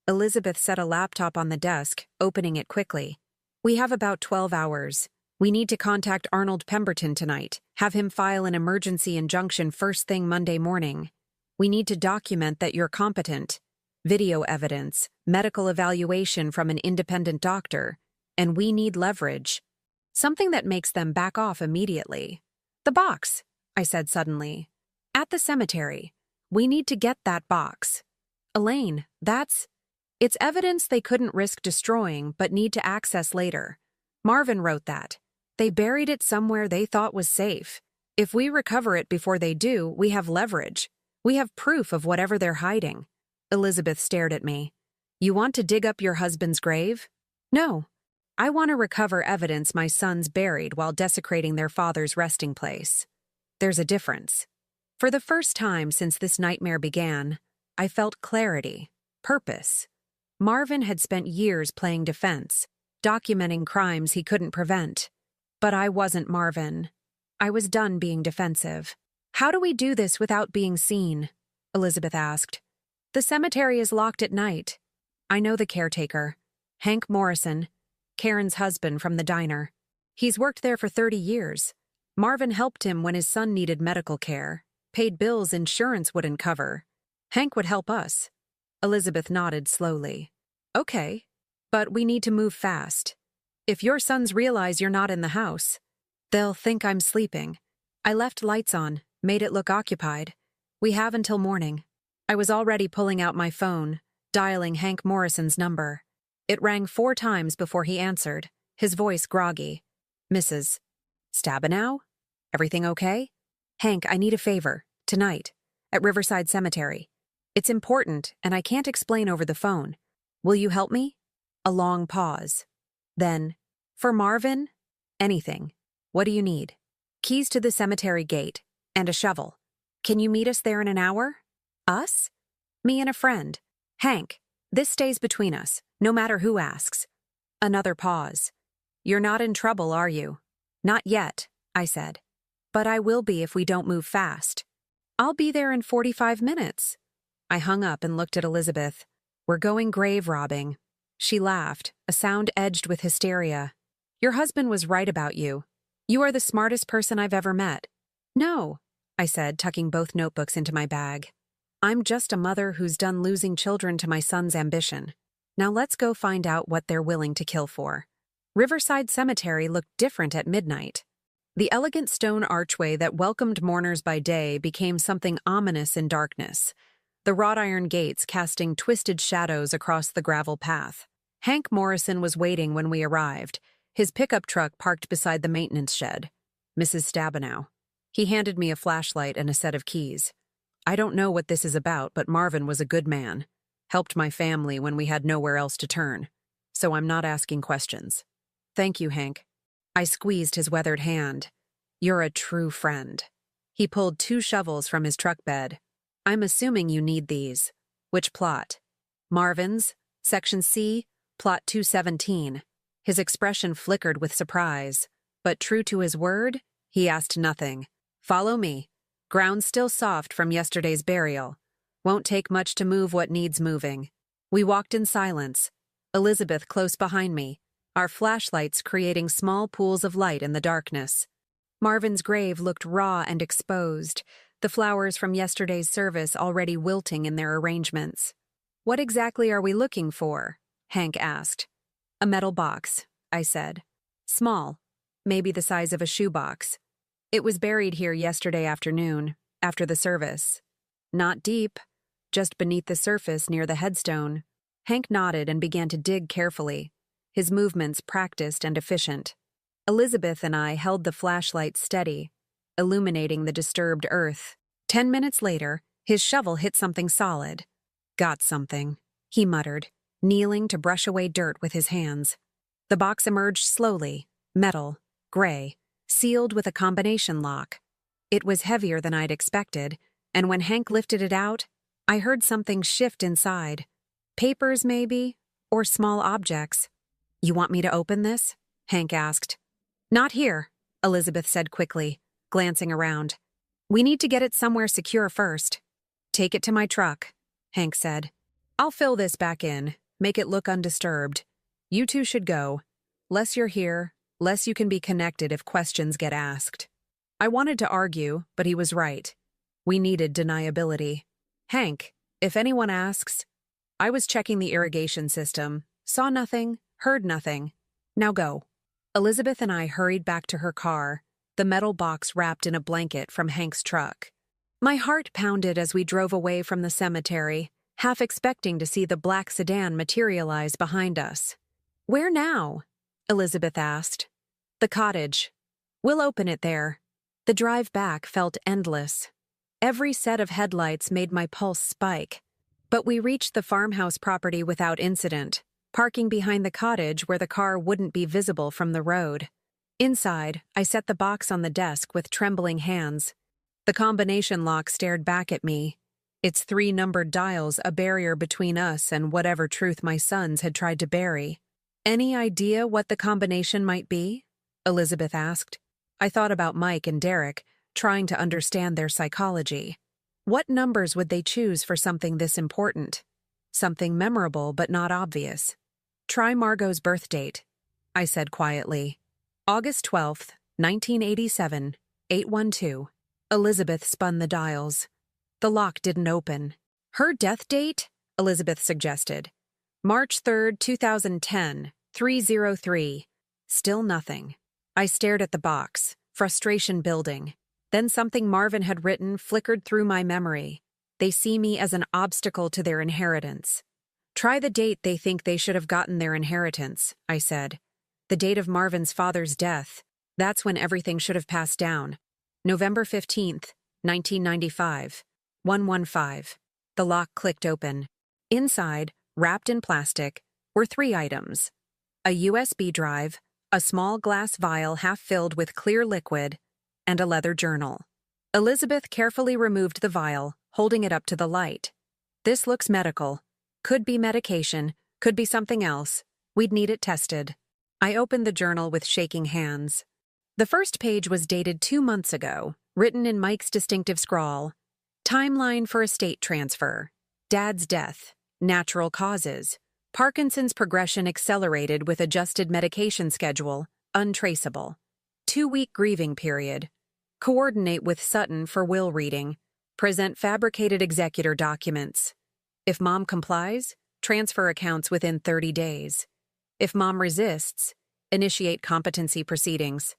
Elizabeth set a laptop on the desk, opening it quickly. We have about 12 hours. We need to contact Arnold Pemberton tonight, have him file an emergency injunction first thing Monday morning. We need to document that you're competent. Video evidence, medical evaluation from an independent doctor, and we need leverage. Something that makes them back off immediately. The box, I said suddenly. At the cemetery. We need to get that box. Elaine, it's evidence they couldn't risk destroying but need to access later. Marvin wrote that. They buried it somewhere they thought was safe. If we recover it before they do, we have leverage. We have proof of whatever they're hiding. Elizabeth stared at me. You want to dig up your husband's grave? No. I want to recover evidence my sons buried while desecrating their father's resting place. There's a difference. For the first time since this nightmare began, I felt clarity, purpose. Marvin had spent years playing defense, documenting crimes he couldn't prevent. But I wasn't Marvin. I was done being defensive. How do we do this without being seen? Elizabeth asked. The cemetery is locked at night. I know the caretaker, Hank Morrison, Karen's husband from the diner. He's worked there for 30 years. Marvin helped him when his son needed medical care, paid bills insurance wouldn't cover. Hank would help us. Elizabeth nodded slowly. Okay, but we need to move fast. If your sons realize you're not in the house, they'll think I'm sleeping. I left lights on, made it look occupied. We have until morning. I was already pulling out my phone, dialing Hank Morrison's number. It rang 4 times before he answered, his voice groggy. Mrs. Stabenow? Everything okay? Hank, I need a favor, tonight, at Riverside Cemetery. It's important, and I can't explain over the phone. Will you help me? A long pause. Then, for Marvin? Anything. What do you need? Keys to the cemetery gate, and a shovel. Can you meet us there in an hour? Us? Me and a friend. Hank, this stays between us, no matter who asks. Another pause. You're not in trouble, are you? Not yet, I said. But I will be if we don't move fast. I'll be there in 45 minutes. I hung up and looked at Elizabeth. We're going grave robbing. She laughed, a sound edged with hysteria. Your husband was right about you. You are the smartest person I've ever met. No, I said, tucking both notebooks into my bag. I'm just a mother who's done losing children to my son's ambition. Now let's go find out what they're willing to kill for. Riverside Cemetery looked different at midnight. The elegant stone archway that welcomed mourners by day became something ominous in darkness, the wrought iron gates casting twisted shadows across the gravel path. Hank Morrison was waiting when we arrived, his pickup truck parked beside the maintenance shed. Mrs. Stabenow. He handed me a flashlight and a set of keys. I don't know what this is about, but Marvin was a good man. Helped my family when we had nowhere else to turn. So I'm not asking questions. Thank you, Hank. I squeezed his weathered hand. You're a true friend. He pulled 2 shovels from his truck bed. I'm assuming you need these. Which plot? Marvin's, Section C, Plot 217. His expression flickered with surprise, but true to his word, he asked nothing. Follow me. Ground still soft from yesterday's burial. Won't take much to move what needs moving. We walked in silence, Elizabeth close behind me, our flashlights creating small pools of light in the darkness. Marvin's grave looked raw and exposed, the flowers from yesterday's service already wilting in their arrangements. What exactly are we looking for? Hank asked. A metal box, I said. Small, maybe the size of a shoebox. It was buried here yesterday afternoon, after the service. Not deep, just beneath the surface near the headstone. Hank nodded and began to dig carefully, his movements practiced and efficient. Elizabeth and I held the flashlight steady, illuminating the disturbed earth. 10 minutes later, his shovel hit something solid. Got something, he muttered, kneeling to brush away dirt with his hands. The box emerged slowly, metal, gray, sealed with a combination lock. It was heavier than I'd expected, and when Hank lifted it out, I heard something shift inside. Papers, maybe, or small objects. You want me to open this? Hank asked. Not here, Elizabeth said quickly, glancing around. We need to get it somewhere secure first. Take it to my truck, Hank said. I'll fill this back in, make it look undisturbed. You two should go. Less you're here, less you can be connected if questions get asked. I wanted to argue, but he was right. We needed deniability. Hank, if anyone asks, I was checking the irrigation system, saw nothing, heard nothing. Now go. Elizabeth and I hurried back to her car, the metal box wrapped in a blanket from Hank's truck. My heart pounded as we drove away from the cemetery, half expecting to see the black sedan materialize behind us. Where now? Elizabeth asked. The cottage. We'll open it there. The drive back felt endless. Every set of headlights made my pulse spike. But we reached the farmhouse property without incident. parking behind the cottage where the car wouldn't be visible from the road. Inside, I set the box on the desk with trembling hands. The combination lock stared back at me, its 3 numbered dials a barrier between us and whatever truth my sons had tried to bury. "Any idea what the combination might be?" Elizabeth asked. I thought about Mike and Derek, trying to understand their psychology. What numbers would they choose for something this important? Something memorable but not obvious. "Try Margot's birth date," I said quietly. "August 12th, 1987, 812. Elizabeth spun the dials. The lock didn't open. "Her death date?" Elizabeth suggested. "March 3rd, 2010, 303. Still nothing. I stared at the box, frustration building. Then something Marvin had written flickered through my memory. "They see me as an obstacle to their inheritance." "Try the date they think they should have gotten their inheritance," I said. "The date of Marvin's father's death. That's when everything should have passed down. November 15th, 1995, 115. The lock clicked open. Inside, wrapped in plastic, were 3 items. A USB drive, a small glass vial half filled with clear liquid, and a leather journal. Elizabeth carefully removed the vial, holding it up to the light. "This looks medical. Could be medication, could be something else. We'd need it tested." I opened the journal with shaking hands. The first page was dated 2 months ago, written in Mike's distinctive scrawl. "Timeline for estate transfer. Dad's death. Natural causes. Parkinson's progression accelerated with adjusted medication schedule. Untraceable. 2-week grieving period. Coordinate with Sutton for will reading. Present fabricated executor documents. If Mom complies, transfer accounts within 30 days. If Mom resists, initiate competency proceedings.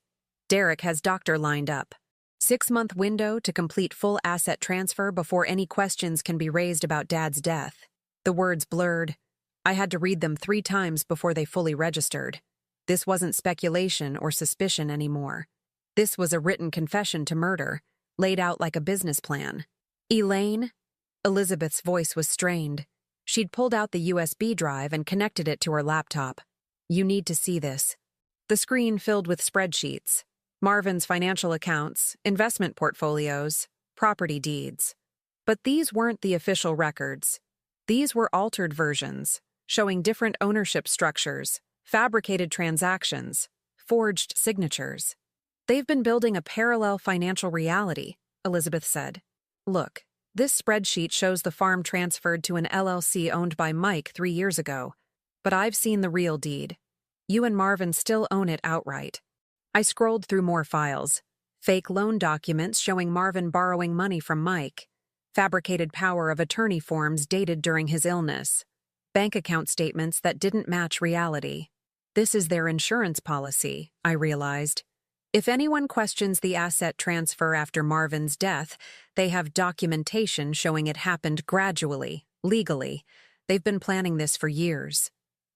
Derek has doctor lined up. 6-month window to complete full asset transfer before any questions can be raised about Dad's death." The words blurred. I had to read them 3 times before they fully registered. This wasn't speculation or suspicion anymore. This was a written confession to murder, laid out like a business plan. "Elaine?" Elizabeth's voice was strained. She'd pulled out the USB drive and connected it to her laptop. "You need to see this." The screen filled with spreadsheets. Marvin's financial accounts, investment portfolios, property deeds. But these weren't the official records. These were altered versions, showing different ownership structures, fabricated transactions, forged signatures. "They've been building a parallel financial reality," Elizabeth said. "Look, this spreadsheet shows the farm transferred to an LLC owned by Mike 3 years ago. But I've seen the real deed. You and Marvin still own it outright." I scrolled through more files. Fake loan documents showing Marvin borrowing money from Mike. Fabricated power of attorney forms dated during his illness. Bank account statements that didn't match reality. This is their insurance policy, I realized. If anyone questions the asset transfer after Marvin's death, they have documentation showing it happened gradually, legally. They've been planning this for years.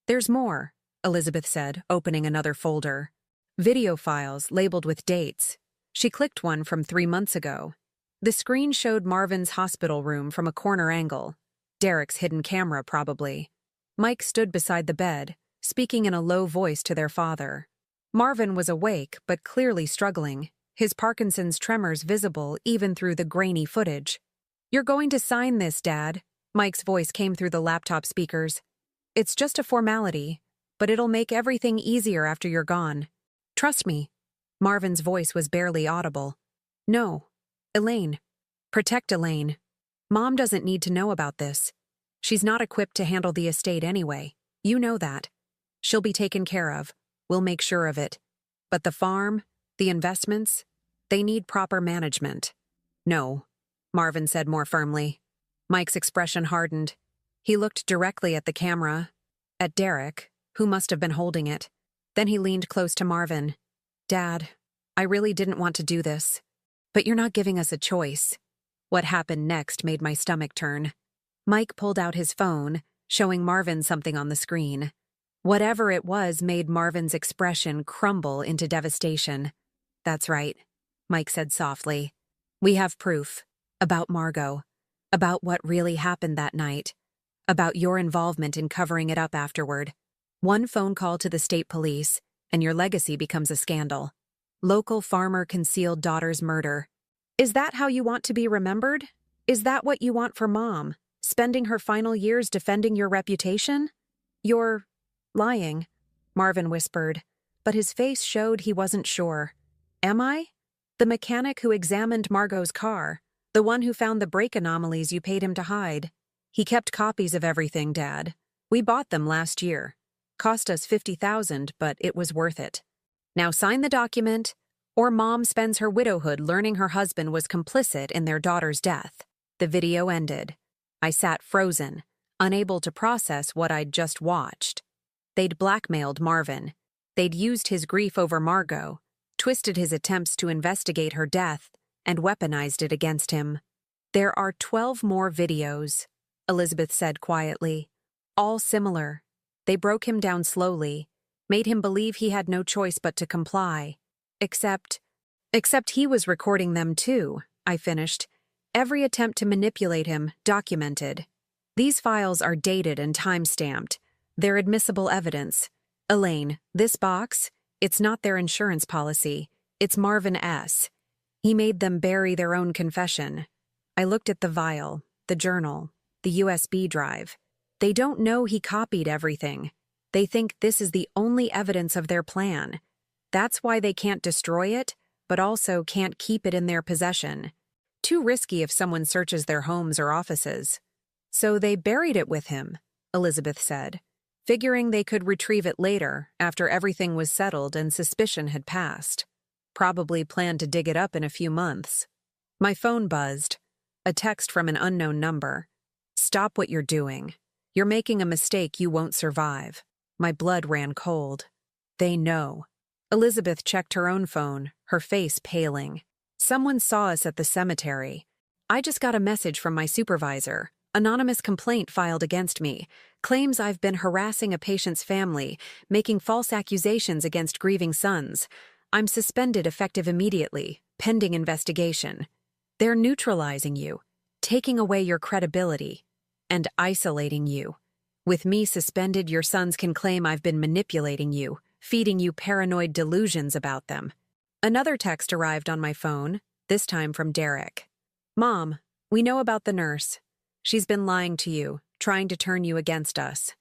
"There's more," Elizabeth said, opening another folder. Video files labeled with dates. She clicked one from 3 months ago. The screen showed Marvin's hospital room from a corner angle. Derek's hidden camera, probably. Mike stood beside the bed, speaking in a low voice to their father. Marvin was awake, but clearly struggling, his Parkinson's tremors visible even through the grainy footage. "You're going to sign this, Dad," Mike's voice came through the laptop speakers. "It's just a formality, but it'll make everything easier after you're gone. Trust me." Marvin's voice was barely audible. "No. Elaine. Protect Elaine. Mom doesn't need to know about this. She's not equipped to handle the estate anyway. You know that. She'll be taken care of. We'll make sure of it. But the farm, the investments, they need proper management." "No," Marvin said more firmly. Mike's expression hardened. He looked directly at the camera, at Derek, who must have been holding it. Then he leaned close to Marvin. "Dad, I really didn't want to do this. But you're not giving us a choice." What happened next made my stomach turn. Mike pulled out his phone, showing Marvin something on the screen. Whatever it was made Marvin's expression crumble into devastation. "That's right," Mike said softly. "We have proof. About Margot. About what really happened that night. About your involvement in covering it up afterward. One phone call to the state police, and your legacy becomes a scandal. Local farmer concealed daughter's murder. Is that how you want to be remembered? Is that what you want for Mom? Spending her final years defending your reputation? You're lying, Marvin whispered, but his face showed he wasn't sure. Am I? The mechanic who examined Margot's car, the one who found the brake anomalies you paid him to hide. He kept copies of everything, Dad. We bought them last year. Cost us $50,000, but it was worth it. Now sign the document, or Mom spends her widowhood learning her husband was complicit in their daughter's death. The video ended. I sat frozen, unable to process what I'd just watched. They'd blackmailed Marvin. They'd used his grief over Margot, twisted his attempts to investigate her death, and weaponized it against him. There are 12 more videos, Elizabeth said quietly. All similar. They broke him down slowly, made him believe he had no choice but to comply. Except he was recording them too, I finished. Every attempt to manipulate him, documented. These files are dated and time-stamped. They're admissible evidence. Elaine, this box, it's not their insurance policy. It's Marvin S. He made them bury their own confession. I looked at the vial, the journal, the USB drive. They don't know he copied everything. They think this is the only evidence of their plan. That's why they can't destroy it, but also can't keep it in their possession. Too risky if someone searches their homes or offices. So they buried it with him, Elizabeth said, figuring they could retrieve it later after everything was settled and suspicion had passed. Probably planned to dig it up in a few months. My phone buzzed. A text from an unknown number. Stop what you're doing. You're making a mistake you won't survive. My blood ran cold. They know. Elizabeth checked her own phone, her face paling. Someone saw us at the cemetery. I just got a message from my supervisor. Anonymous complaint filed against me. Claims I've been harassing a patient's family, making false accusations against grieving sons. I'm suspended effective immediately, pending investigation. They're neutralizing you, taking away your credibility, and isolating you. With me suspended, your sons can claim I've been manipulating you, feeding you paranoid delusions about them. Another text arrived on my phone, this time from Derek. Mom, we know about the nurse. She's been lying to you, trying to turn you against us.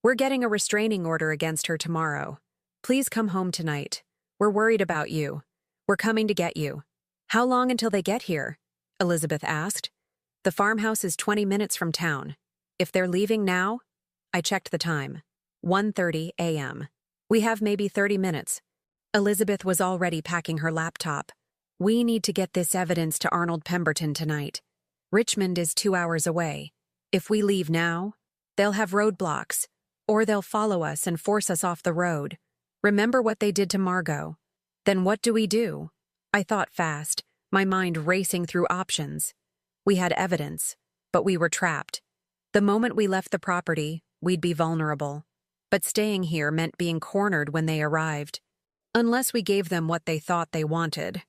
We're getting a restraining order against her tomorrow. Please come home tonight. We're worried about you. We're coming to get you. How long until they get here? Elizabeth asked. The farmhouse is 20 minutes from town. If they're leaving now, I checked the time. 1:30 a.m. We have maybe 30 minutes. Elizabeth was already packing her laptop. We need to get this evidence to Arnold Pemberton tonight. Richmond is 2 hours away. If we leave now, they'll have roadblocks, or they'll follow us and force us off the road. Remember what they did to Margot. Then what do? I thought fast, my mind racing through options. We had evidence, but we were trapped. The moment we left the property, we'd be vulnerable. But staying here meant being cornered when they arrived. Unless we gave them what they thought they wanted.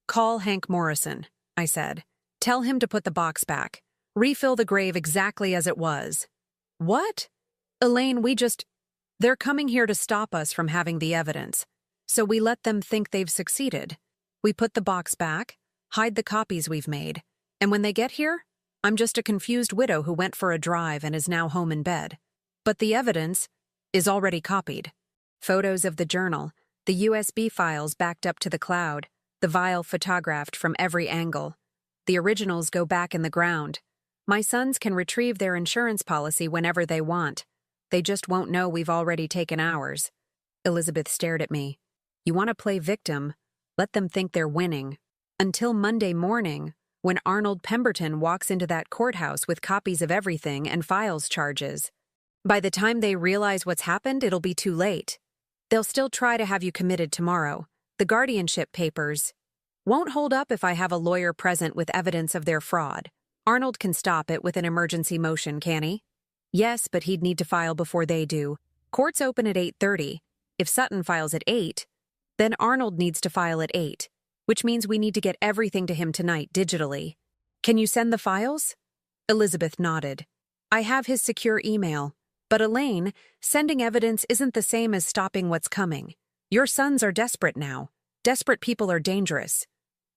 Call Hank Morrison, I said. Tell him to put the box back. Refill the grave exactly as it was. What? Elaine, they're coming here to stop us from having the evidence. So we let them think they've succeeded. We put the box back, hide the copies we've made. And when they get here, I'm just a confused widow who went for a drive and is now home in bed. But the evidence is already copied. Photos of the journal, the USB files backed up to the cloud, the vial photographed from every angle. The originals go back in the ground. My sons can retrieve their insurance policy whenever they want. They just won't know we've already taken ours. Elizabeth stared at me. You want to play victim? Let them think they're winning. Until Monday morning, when Arnold Pemberton walks into that courthouse with copies of everything and files charges. By the time they realize what's happened, it'll be too late. They'll still try to have you committed tomorrow. The guardianship papers won't hold up if I have a lawyer present with evidence of their fraud. Arnold can stop it with an emergency motion, can he? Yes, but he'd need to file before they do. Courts open at 8:30. If Sutton files at 8, then Arnold needs to file at 8, which means we need to get everything to him tonight digitally. Can you send the files? Elizabeth nodded. I have his secure email. But Elaine, sending evidence isn't the same as stopping what's coming. Your sons are desperate now. Desperate people are dangerous.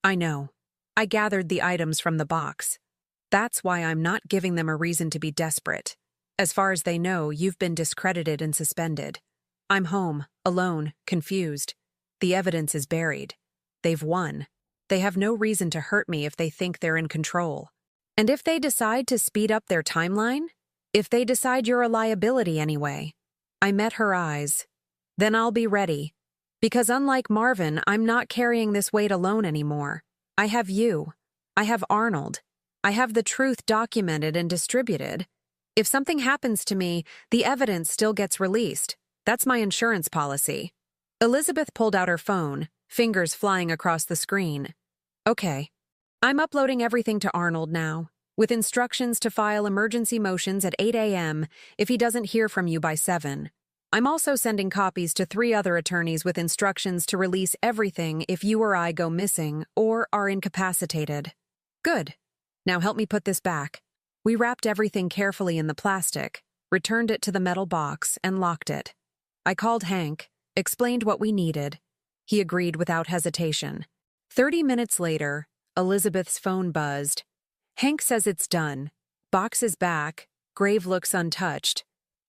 I know. I gathered the items from the box. That's why I'm not giving them a reason to be desperate. As far as they know, you've been discredited and suspended. I'm home, alone, confused. The evidence is buried. They've won. They have no reason to hurt me if they think they're in control. And if they decide to speed up their timeline? If they decide you're a liability anyway? I met her eyes. Then I'll be ready. Because unlike Marvin, I'm not carrying this weight alone anymore. I have you. I have Arnold. I have the truth documented and distributed. If something happens to me, the evidence still gets released. That's my insurance policy. Elizabeth pulled out her phone, fingers flying across the screen. Okay. I'm uploading everything to Arnold now, with instructions to file emergency motions at 8 a.m. if he doesn't hear from you by 7. I'm also sending copies to 3 other attorneys with instructions to release everything if you or I go missing or are incapacitated. Good. Now help me put this back. We wrapped everything carefully in the plastic, returned it to the metal box, and locked it. I called Hank, explained what we needed. He agreed without hesitation. 30 minutes later, Elizabeth's phone buzzed. Hank says it's done. Box is back. Grave looks untouched.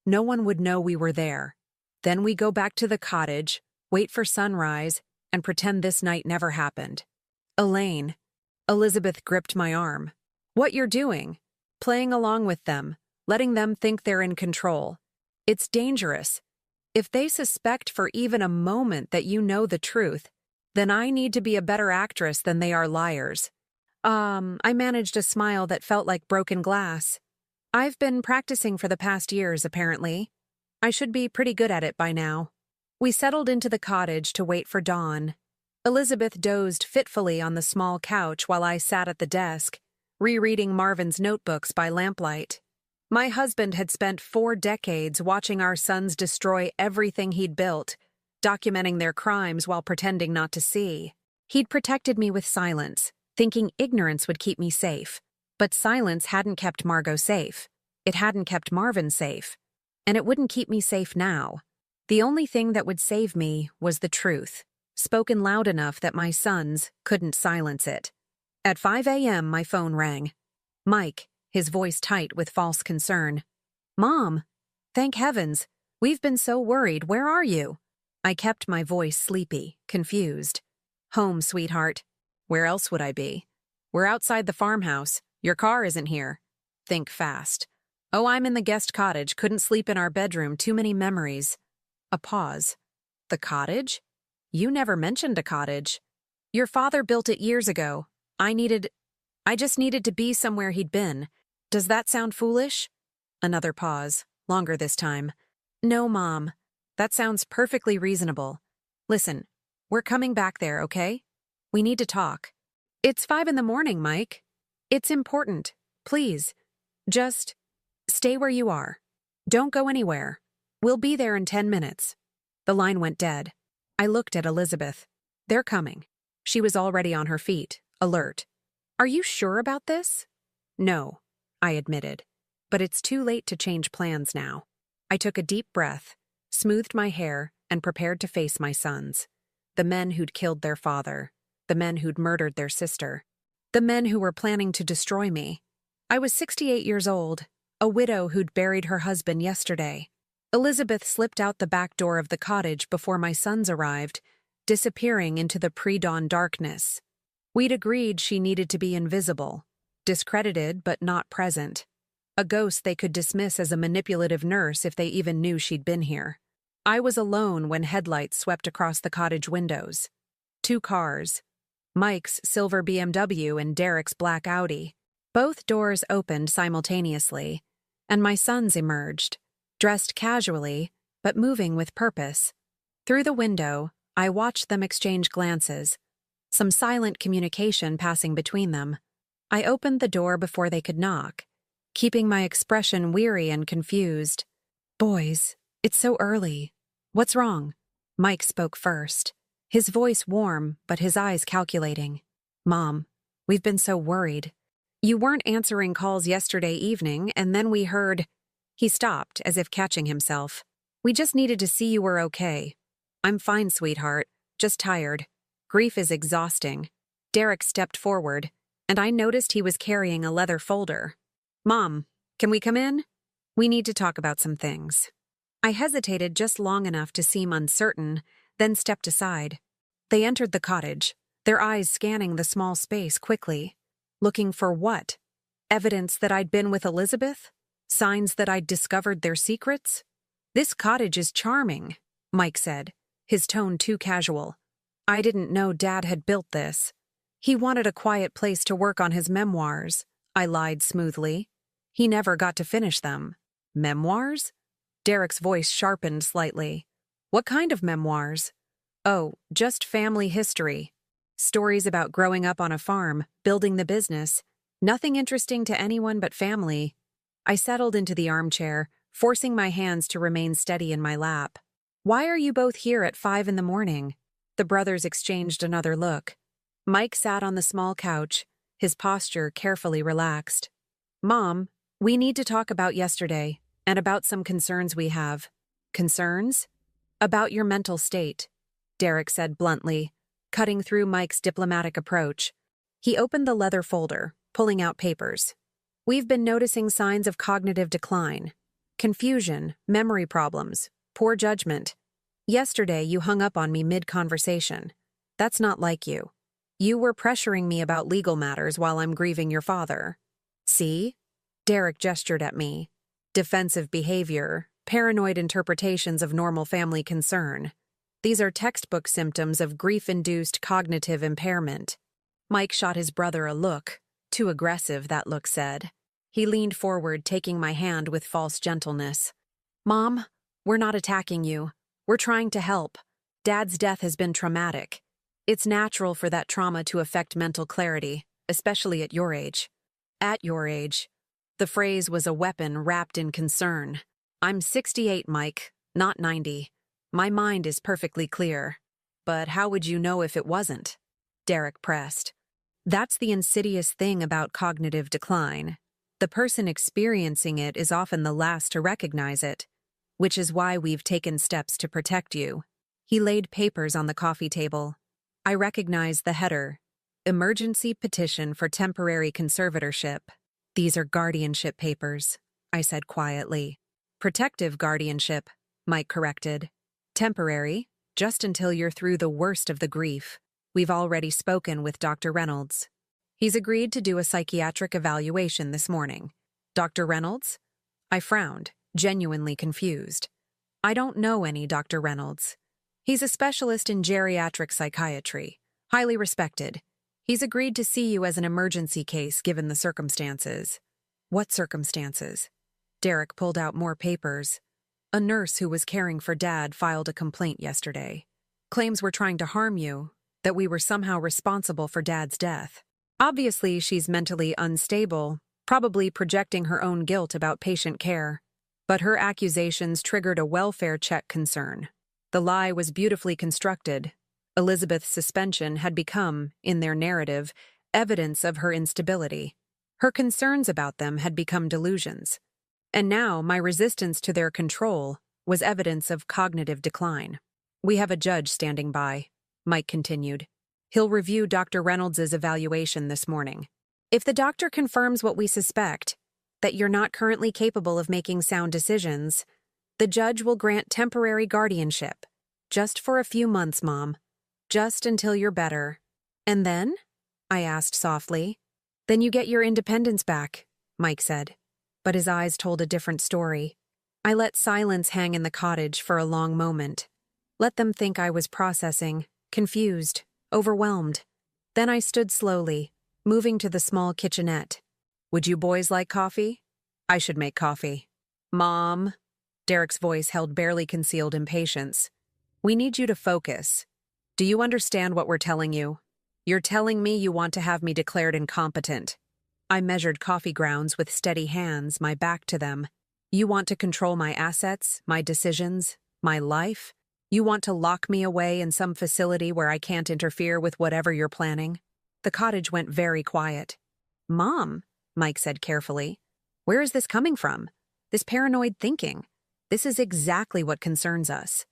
No one would know we were there. Then we go back to the cottage, wait for sunrise, and pretend this night never happened. Elaine. Elizabeth gripped my arm. What you're doing? Playing along with them, letting them think they're in control. It's dangerous. If they suspect for even a moment that you know the truth, then I need to be a better actress than they are liars. I managed a smile that felt like broken glass. I've been practicing for the past years, apparently. I should be pretty good at it by now. We settled into the cottage to wait for dawn. Elizabeth dozed fitfully on the small couch while I sat at the desk, rereading Marvin's notebooks by lamplight. My husband had spent 4 decades watching our sons destroy everything he'd built, documenting their crimes while pretending not to see. He'd protected me with silence, thinking ignorance would keep me safe. But silence hadn't kept Margot safe. It hadn't kept Marvin safe. And it wouldn't keep me safe now. The only thing that would save me was the truth, spoken loud enough that my sons couldn't silence it. At 5 a.m., my phone rang. Mike, his voice tight with false concern. Mom! Thank heavens! We've been so worried. Where are you? I kept my voice sleepy, confused. Home, sweetheart. Where else would I be? We're outside the farmhouse. Your car isn't here. Think fast. Oh, I'm in the guest cottage. Couldn't sleep in our bedroom. Too many memories. A pause. The cottage? You never mentioned a cottage. Your father built it years ago. I just needed to be somewhere he'd been. Does that sound foolish? Another pause, longer this time. No, Mom. That sounds perfectly reasonable. Listen, we're coming back there, okay? We need to talk. It's 5 in the morning, Mike. It's important. Please. Just stay where you are. Don't go anywhere. We'll be there in 10 minutes. The line went dead. I looked at Elizabeth. They're coming. She was already on her feet, alert. Are you sure about this? No, I admitted. But it's too late to change plans now. I took a deep breath, smoothed my hair, and prepared to face my sons. The men who'd killed their father. The men who'd murdered their sister. The men who were planning to destroy me. I was 68 years old, a widow who'd buried her husband yesterday. Elizabeth slipped out the back door of the cottage before my sons arrived, disappearing into the pre-dawn darkness. We'd agreed she needed to be invisible, discredited but not present. A ghost they could dismiss as a manipulative nurse if they even knew she'd been here. I was alone when headlights swept across the cottage windows. 2 cars. Mike's silver BMW and Derek's black Audi. Both doors opened simultaneously, and my sons emerged, dressed casually, but moving with purpose. Through the window, I watched them exchange glances, some silent communication passing between them. I opened the door before they could knock, keeping my expression weary and confused. Boys, it's so early. What's wrong? Mike spoke first, his voice warm but his eyes calculating. Mom, we've been so worried. You weren't answering calls yesterday evening, and then we heard... He stopped, as if catching himself. We just needed to see you were okay. I'm fine, sweetheart. Just tired. Grief is exhausting. Derek stepped forward, and I noticed he was carrying a leather folder. Mom, can we come in? We need to talk about some things. I hesitated just long enough to seem uncertain, then stepped aside. They entered the cottage, their eyes scanning the small space quickly. Looking for what? Evidence that I'd been with Elizabeth? Signs that I'd discovered their secrets? This cottage is charming, Mike said, his tone too casual. I didn't know Dad had built this. He wanted a quiet place to work on his memoirs, I lied smoothly. He never got to finish them. Memoirs? Derek's voice sharpened slightly. What kind of memoirs? Oh, just family history. Stories about growing up on a farm, building the business. Nothing interesting to anyone but family. I settled into the armchair, forcing my hands to remain steady in my lap. Why are you both here at 5 a.m? The brothers exchanged another look. Mike sat on the small couch, his posture carefully relaxed. Mom, we need to talk about yesterday, and about some concerns we have. Concerns? About your mental state, Derek said bluntly, cutting through Mike's diplomatic approach. He opened the leather folder, pulling out papers. We've been noticing signs of cognitive decline. Confusion, memory problems, poor judgment. Yesterday you hung up on me mid-conversation. That's not like you. You were pressuring me about legal matters while I'm grieving your father. See? Derek gestured at me. Defensive behavior, paranoid interpretations of normal family concern. These are textbook symptoms of grief-induced cognitive impairment. Mike shot his brother a look. Too aggressive, that look said. He leaned forward, taking my hand with false gentleness. Mom, we're not attacking you. We're trying to help. Dad's death has been traumatic. It's natural for that trauma to affect mental clarity, especially at your age. At your age. The phrase was a weapon wrapped in concern. I'm 68, Mike, not 90. My mind is perfectly clear. But how would you know if it wasn't? Derek pressed. That's the insidious thing about cognitive decline. The person experiencing it is often the last to recognize it, which is why we've taken steps to protect you. He laid papers on the coffee table. I recognized the header, Emergency Petition for Temporary Conservatorship. These are guardianship papers, I said quietly. Protective guardianship, Mike corrected. Temporary, just until you're through the worst of the grief. We've already spoken with Dr. Reynolds. He's agreed to do a psychiatric evaluation this morning. Dr. Reynolds? I frowned, genuinely confused. I don't know any Dr. Reynolds. He's a specialist in geriatric psychiatry, highly respected. He's agreed to see you as an emergency case given the circumstances. What circumstances? Derek pulled out more papers. A nurse who was caring for Dad filed a complaint yesterday. Claims we're trying to harm you, that we were somehow responsible for Dad's death. Obviously, she's mentally unstable, probably projecting her own guilt about patient care. But her accusations triggered a welfare check concern. The lie was beautifully constructed. Elizabeth's suspension had become, in their narrative, evidence of her instability. Her concerns about them had become delusions. And now my resistance to their control was evidence of cognitive decline. We have a judge standing by, Mike continued. He'll review Dr. Reynolds' evaluation this morning. If the doctor confirms what we suspect, that you're not currently capable of making sound decisions, the judge will grant temporary guardianship. Just for a few months, Mom. Just until you're better. And then? I asked softly. Then you get your independence back, Mike said. But his eyes told a different story. I let silence hang in the cottage for a long moment. Let them think I was processing, confused, overwhelmed. Then I stood slowly, moving to the small kitchenette. Would you boys like coffee? I should make coffee. Mom. Derek's voice held barely concealed impatience. We need you to focus. Do you understand what we're telling you? You're telling me you want to have me declared incompetent. I measured coffee grounds with steady hands, my back to them. You want to control my assets, my decisions, my life? You want to lock me away in some facility where I can't interfere with whatever you're planning? The cottage went very quiet. Mom, Mike said carefully, where is this coming from? This paranoid thinking. This is exactly what concerns us.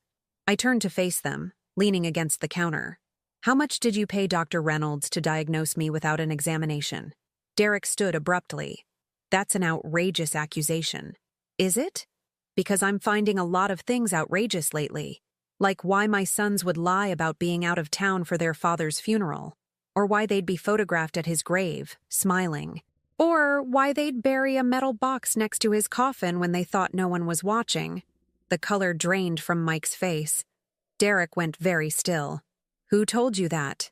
I turned to face them, leaning against the counter. How much did you pay Dr. Reynolds to diagnose me without an examination? Derek stood abruptly. That's an outrageous accusation. Is it? Because I'm finding a lot of things outrageous lately. Like why my sons would lie about being out of town for their father's funeral. Or why they'd be photographed at his grave, smiling. Or why they'd bury a metal box next to his coffin when they thought no one was watching. The color drained from Mike's face. Derek went very still. Who told you that?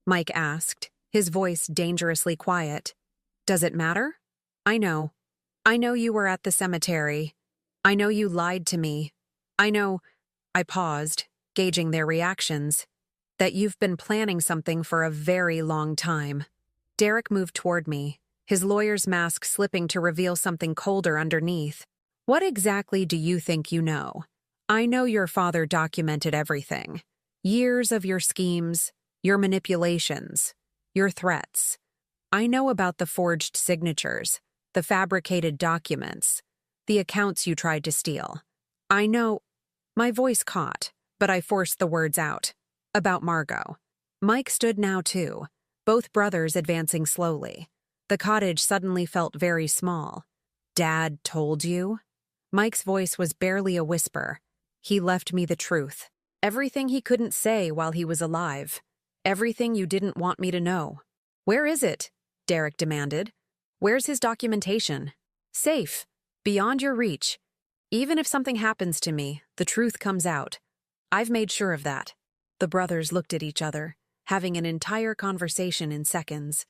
Mike asked, his voice dangerously quiet. Does it matter? I know. I know you were at the cemetery. I know you lied to me. I know. I paused, gauging their reactions. That you've been planning something for a very long time. Derek moved toward me, his lawyer's mask slipping to reveal something colder underneath. What exactly do you think you know? I know your father documented everything. Years of your schemes, your manipulations, your threats. I know about the forged signatures, the fabricated documents, the accounts you tried to steal. I know. My voice caught, but I forced the words out. About Margot. Mike stood now too, both brothers advancing slowly. The cottage suddenly felt very small. Dad told you? Mike's voice was barely a whisper. He left me the truth. Everything he couldn't say while he was alive. Everything you didn't want me to know. Where is it? Derek demanded. Where's his documentation? Safe. Beyond your reach. Even if something happens to me, the truth comes out. I've made sure of that. The brothers looked at each other, having an entire conversation in seconds.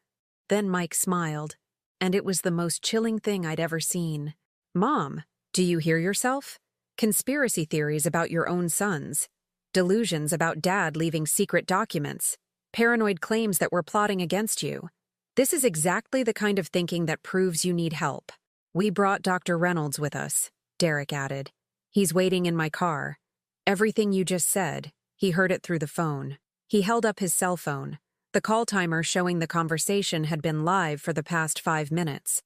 Then Mike smiled, and it was the most chilling thing I'd ever seen. Mom, do you hear yourself? Conspiracy theories about your own sons. Delusions about Dad leaving secret documents. Paranoid claims that we're plotting against you. This is exactly the kind of thinking that proves you need help. We brought Dr. Reynolds with us, Derek added. He's waiting in my car. Everything you just said, he heard it through the phone. He held up his cell phone. The call timer showing the conversation had been live for the past 5 minutes.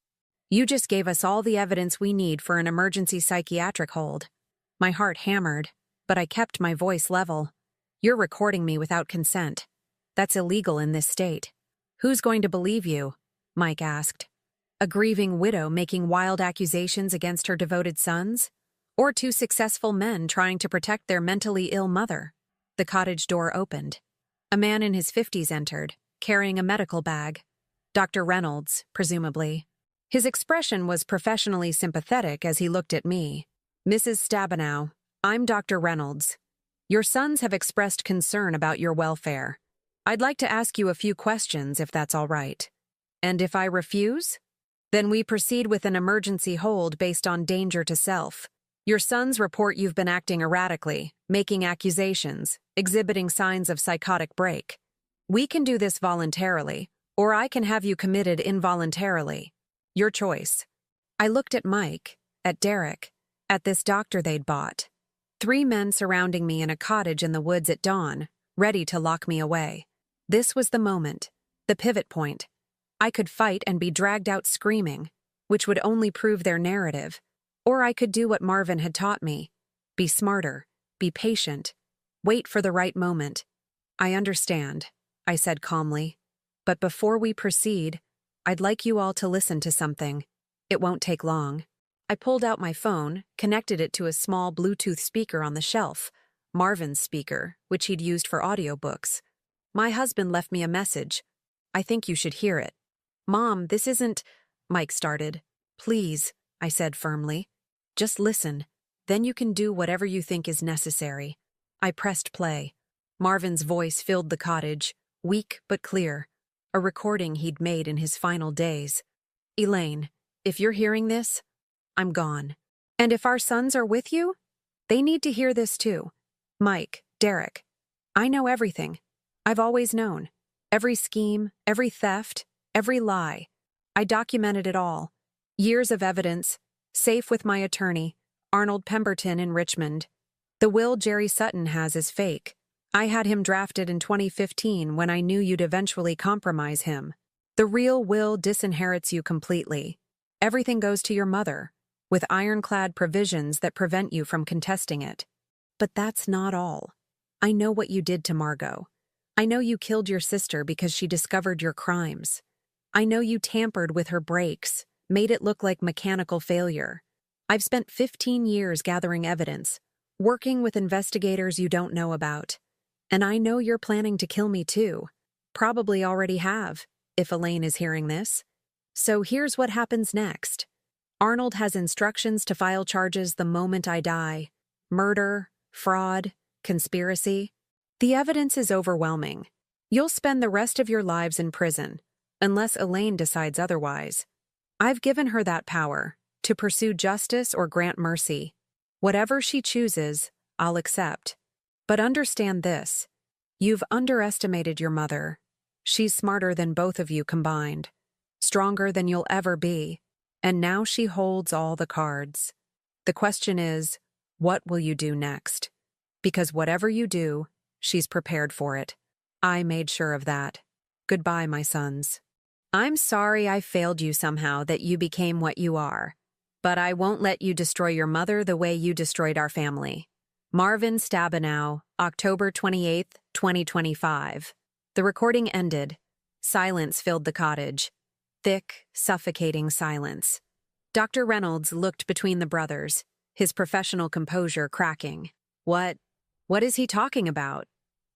You just gave us all the evidence we need for an emergency psychiatric hold. My heart hammered, but I kept my voice level. You're recording me without consent. That's illegal in this state. Who's going to believe you? Mike asked. A grieving widow making wild accusations against her devoted sons? Or 2 successful men trying to protect their mentally ill mother? The cottage door opened. A man in his 50s entered, carrying a medical bag. Dr. Reynolds, presumably. His expression was professionally sympathetic as he looked at me. Mrs. Stabenow, I'm Dr. Reynolds. Your sons have expressed concern about your welfare. I'd like to ask you a few questions if that's all right. And if I refuse? Then we proceed with an emergency hold based on danger to self. Your sons report you've been acting erratically, making accusations, exhibiting signs of psychotic break. We can do this voluntarily, or I can have you committed involuntarily. Your choice. I looked at Mike, at Derek, at this doctor they'd bought. 3 men surrounding me in a cottage in the woods at dawn, ready to lock me away. This was the moment, the pivot point. I could fight and be dragged out screaming, which would only prove their narrative. Or I could do what Marvin had taught me. Be smarter, be patient, wait for the right moment. I understand, I said calmly. But before we proceed, I'd like you all to listen to something. It won't take long. I pulled out my phone, connected it to a small Bluetooth speaker on the shelf, Marvin's speaker, which he'd used for audiobooks. My husband left me a message. I think you should hear it. Mom, this isn't... Mike started. Please, I said firmly. Just listen. Then you can do whatever you think is necessary. I pressed play. Marvin's voice filled the cottage, weak but clear, a recording he'd made in his final days. Elaine, if you're hearing this, I'm gone. And if our sons are with you, they need to hear this too. Mike, Derek, I know everything. I've always known. Every scheme, every theft, every lie. I documented it all. Years of evidence, safe with my attorney, Arnold Pemberton in Richmond. The will Jerry Sutton has is fake. I had him drafted in 2015 when I knew you'd eventually compromise him. The real will disinherits you completely. Everything goes to your mother, with ironclad provisions that prevent you from contesting it. But that's not all. I know what you did to Margot. I know you killed your sister because she discovered your crimes. I know you tampered with her brakes, made it look like mechanical failure. I've spent 15 years gathering evidence, working with investigators you don't know about. And I know you're planning to kill me too. Probably already have, if Elaine is hearing this. So here's what happens next. Arnold has instructions to file charges the moment I die. Murder, fraud, conspiracy. The evidence is overwhelming. You'll spend the rest of your lives in prison, unless Elaine decides otherwise. I've given her that power, to pursue justice or grant mercy. Whatever she chooses, I'll accept. But understand this. You've underestimated your mother. She's smarter than both of you combined, stronger than you'll ever be, and now she holds all the cards. The question is, what will you do next? Because whatever you do, she's prepared for it. I made sure of that. Goodbye, my sons. I'm sorry I failed you somehow that you became what you are, but I won't let you destroy your mother the way you destroyed our family. Marvin Stabenow, October 28, 2025. The recording ended. Silence filled the cottage. Thick, suffocating silence. Dr. Reynolds looked between the brothers, his professional composure cracking. What is he talking about?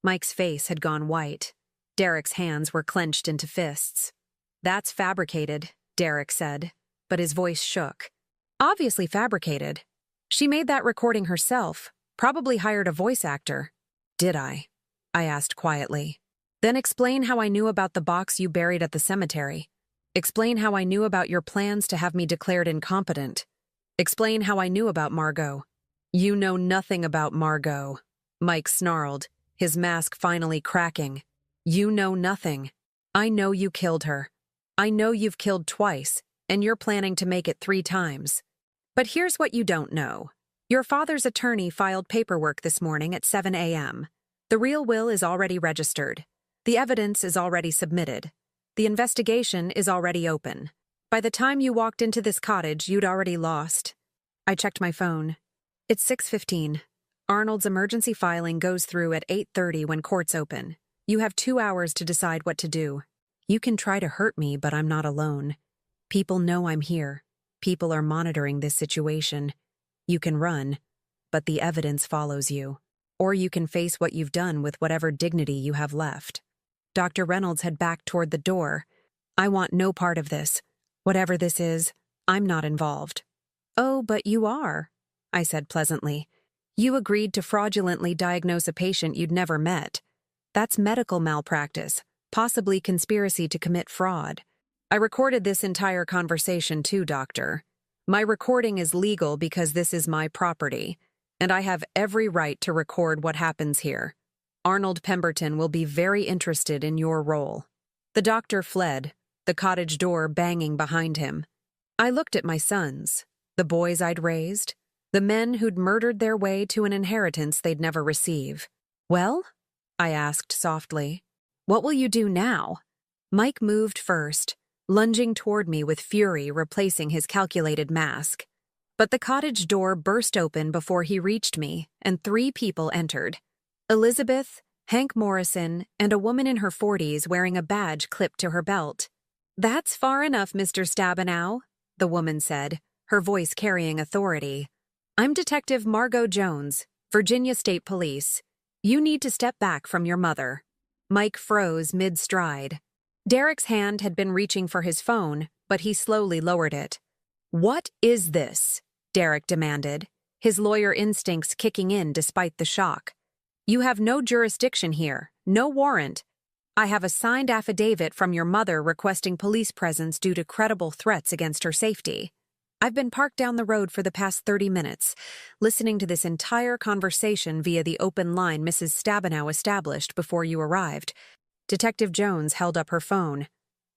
Mike's face had gone white. Derek's hands were clenched into fists. That's fabricated, Derek said, but his voice shook. Obviously fabricated. She made that recording herself, probably hired a voice actor. Did I asked quietly. Then explain how I knew about the box you buried at the cemetery. Explain how I knew about your plans to have me declared incompetent. Explain how I knew about Margot. You know nothing about Margot, Mike snarled, his mask finally cracking. You know nothing. I know you killed her. I know you've killed twice, and you're planning to make it 3 times. But here's what you don't know. Your father's attorney filed paperwork this morning at 7 a.m. The real will is already registered. The evidence is already submitted. The investigation is already open. By the time you walked into this cottage, you'd already lost. I checked my phone. It's 6:15. Arnold's emergency filing goes through at 8:30 when courts open. You have 2 hours to decide what to do. You can try to hurt me, but I'm not alone. People know I'm here. People are monitoring this situation. You can run, but the evidence follows you. Or you can face what you've done with whatever dignity you have left. Dr. Reynolds had backed toward the door. I want no part of this. Whatever this is, I'm not involved. Oh, but you are, I said pleasantly. You agreed to fraudulently diagnose a patient you'd never met. That's medical malpractice, possibly conspiracy to commit fraud. I recorded this entire conversation too, Doctor. My recording is legal because this is my property, and I have every right to record what happens here. Arnold Pemberton will be very interested in your role. The doctor fled, the cottage door banging behind him. I looked at my sons, the boys I'd raised, the men who'd murdered their way to an inheritance they'd never receive. Well? I asked softly. What will you do now? Mike moved first, lunging toward me with fury replacing his calculated mask. But the cottage door burst open before he reached me, and 3 people entered. Elizabeth, Hank Morrison, and a woman in her 40s wearing a badge clipped to her belt. That's far enough, Mr. Stabenow, the woman said, her voice carrying authority. I'm Detective Margot Jones, Virginia State Police. You need to step back from your mother. Mike froze mid-stride. Derek's hand had been reaching for his phone, but he slowly lowered it. What is this? Derek demanded, his lawyer instincts kicking in despite the shock. You have no jurisdiction here, no warrant. I have a signed affidavit from your mother requesting police presence due to credible threats against her safety. I've been parked down the road for the past 30 minutes, listening to this entire conversation via the open line Mrs. Stabenow established before you arrived. Detective Jones held up her phone.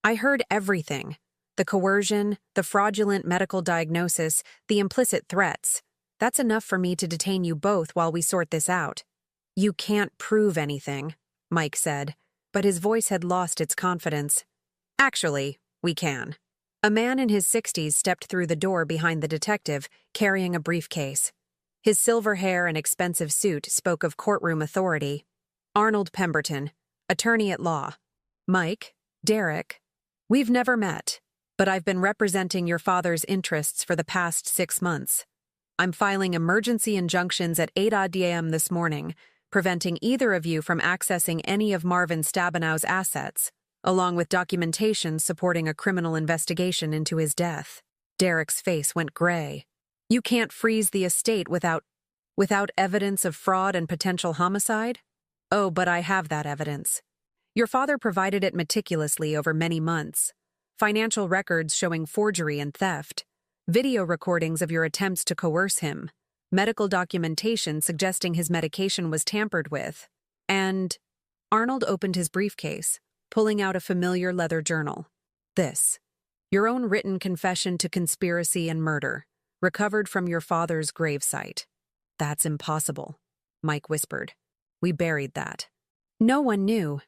I heard everything. The coercion, the fraudulent medical diagnosis, the implicit threats. That's enough for me to detain you both while we sort this out. You can't prove anything, Mike said, but his voice had lost its confidence. Actually, we can. A man in his 60s stepped through the door behind the detective, carrying a briefcase. His silver hair and expensive suit spoke of courtroom authority. Arnold Pemberton, attorney at law. Mike, Derek, we've never met, but I've been representing your father's interests for the past 6 months. I'm filing emergency injunctions at 8 a.m. this morning, preventing either of you from accessing any of Marvin Stabenow's assets, along with documentation supporting a criminal investigation into his death. Derek's face went gray. You can't freeze the estate without evidence of fraud and potential homicide? Oh, but I have that evidence. Your father provided it meticulously over many months. Financial records showing forgery and theft, video recordings of your attempts to coerce him, medical documentation suggesting his medication was tampered with, and Arnold opened his briefcase, pulling out a familiar leather journal. This, your own written confession to conspiracy and murder, recovered from your father's gravesite. That's impossible, Mike whispered. We buried that. No one knew.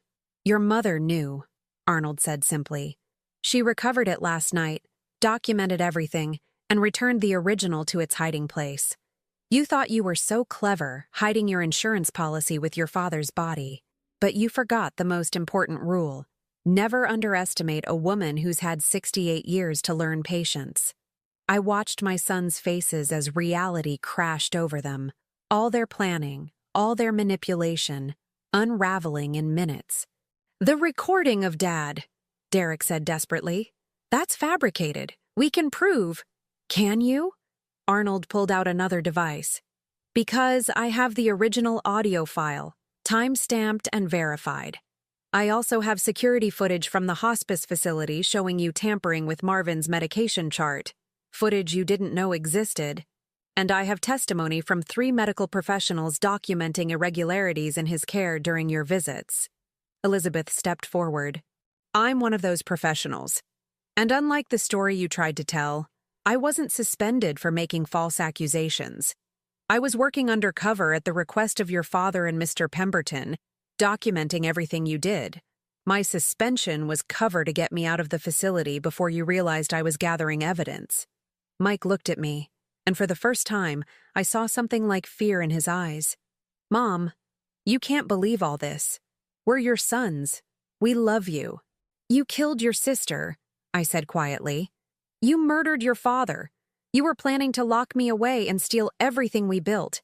Your mother knew, Arnold said simply. She recovered it last night, documented everything, and returned the original to its hiding place. You thought you were so clever, hiding your insurance policy with your father's body. But you forgot the most important rule. Never underestimate a woman who's had 68 years to learn patience. I watched my sons' faces as reality crashed over them. All their planning, all their manipulation, unraveling in minutes. The recording of Dad, Derek said desperately. That's fabricated. We can prove. Can you? Arnold pulled out another device. Because I have the original audio file, time-stamped and verified. I also have security footage from the hospice facility showing you tampering with Marvin's medication chart, footage you didn't know existed, and I have testimony from 3 medical professionals documenting irregularities in his care during your visits. Elizabeth stepped forward. I'm one of those professionals. And unlike the story you tried to tell, I wasn't suspended for making false accusations. I was working undercover at the request of your father and Mr. Pemberton, documenting everything you did. My suspension was cover to get me out of the facility before you realized I was gathering evidence. Mike looked at me, and for the first time, I saw something like fear in his eyes. Mom, you can't believe all this. We're your sons. We love you. You killed your sister, I said quietly. You murdered your father. You were planning to lock me away and steal everything we built.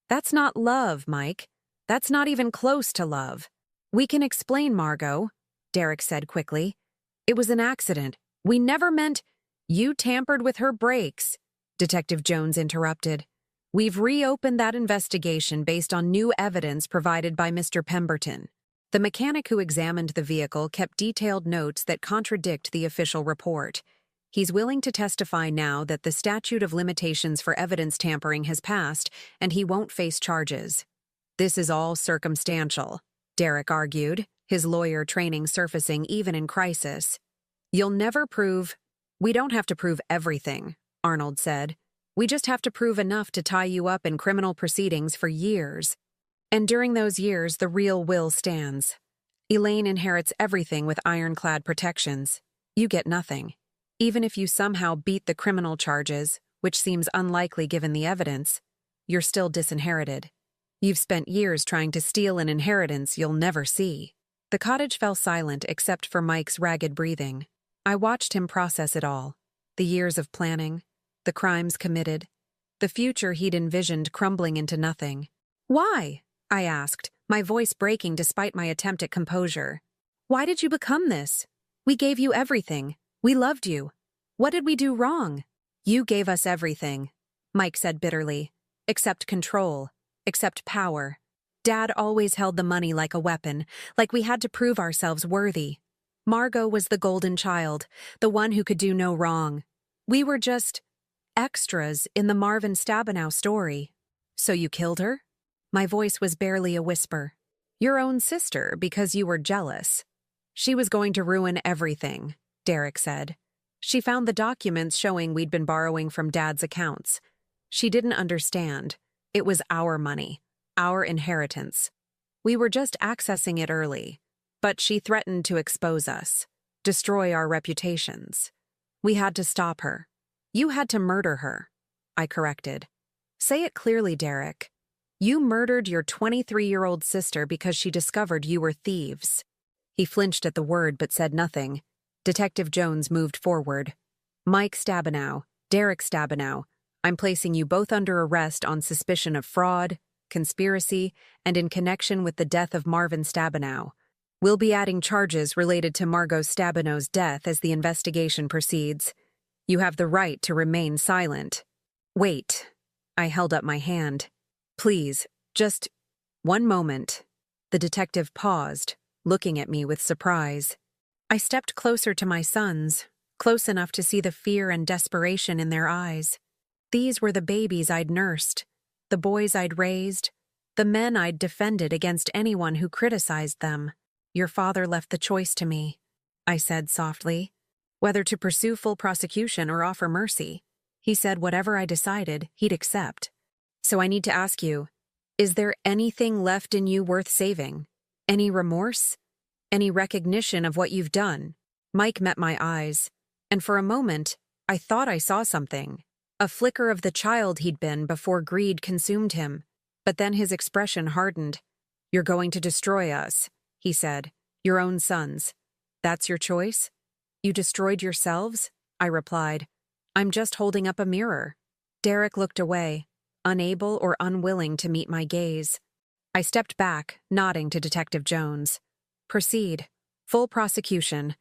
That's not love, Mike. That's not even close to love. We can explain, Margot, Derek said quickly. It was an accident. We never meant— You tampered with her brakes, Detective Jones interrupted. We've reopened that investigation based on new evidence provided by Mr. Pemberton. The mechanic who examined the vehicle kept detailed notes that contradict the official report. He's willing to testify now that the statute of limitations for evidence tampering has passed, and he won't face charges. This is all circumstantial, Derek argued, his lawyer training surfacing even in crisis. You'll never prove— We don't have to prove everything, Arnold said. We just have to prove enough to tie you up in criminal proceedings for years. And during those years, the real will stands. Elaine inherits everything with ironclad protections. You get nothing. Even if you somehow beat the criminal charges, which seems unlikely given the evidence, you're still disinherited. You've spent years trying to steal an inheritance you'll never see. The cottage fell silent except for Mike's ragged breathing. I watched him process it all. The years of planning, the crimes committed, the future he'd envisioned crumbling into nothing. Why? I asked, my voice breaking despite my attempt at composure. Why did you become this? We gave you everything. We loved you. What did we do wrong? You gave us everything, Mike said bitterly. Except control, except power. Dad always held the money like a weapon, like we had to prove ourselves worthy. Margot was the golden child, the one who could do no wrong. We were just extras in the Marvin Stabenow story. So you killed her? My voice was barely a whisper. Your own sister, because you were jealous. She was going to ruin everything, Derek said. She found the documents showing we'd been borrowing from Dad's accounts. She didn't understand. It was our money, our inheritance. We were just accessing it early. But she threatened to expose us, destroy our reputations. We had to stop her. You had to murder her, I corrected. Say it clearly, Derek. You murdered your 23-year-old sister because she discovered you were thieves. He flinched at the word but said nothing. Detective Jones moved forward. Mike Stabenow, Derek Stabenow, I'm placing you both under arrest on suspicion of fraud, conspiracy, and in connection with the death of Marvin Stabenow. We'll be adding charges related to Margot Stabenow's death as the investigation proceeds. You have the right to remain silent. Wait. I held up my hand. Please, just one moment. The detective paused, looking at me with surprise. I stepped closer to my sons, close enough to see the fear and desperation in their eyes. These were the babies I'd nursed, the boys I'd raised, the men I'd defended against anyone who criticized them. Your father left the choice to me, I said softly, whether to pursue full prosecution or offer mercy. He said whatever I decided, he'd accept. So I need to ask you, is there anything left in you worth saving? Any remorse? Any recognition of what you've done? Mike met my eyes, and for a moment, I thought I saw something. A flicker of the child he'd been before greed consumed him. But then his expression hardened. You're going to destroy us, he said. Your own sons. That's your choice? You destroyed yourselves? I replied. I'm just holding up a mirror. Derek looked away, unable or unwilling to meet my gaze. I stepped back, nodding to Detective Jones. Proceed. Full prosecution.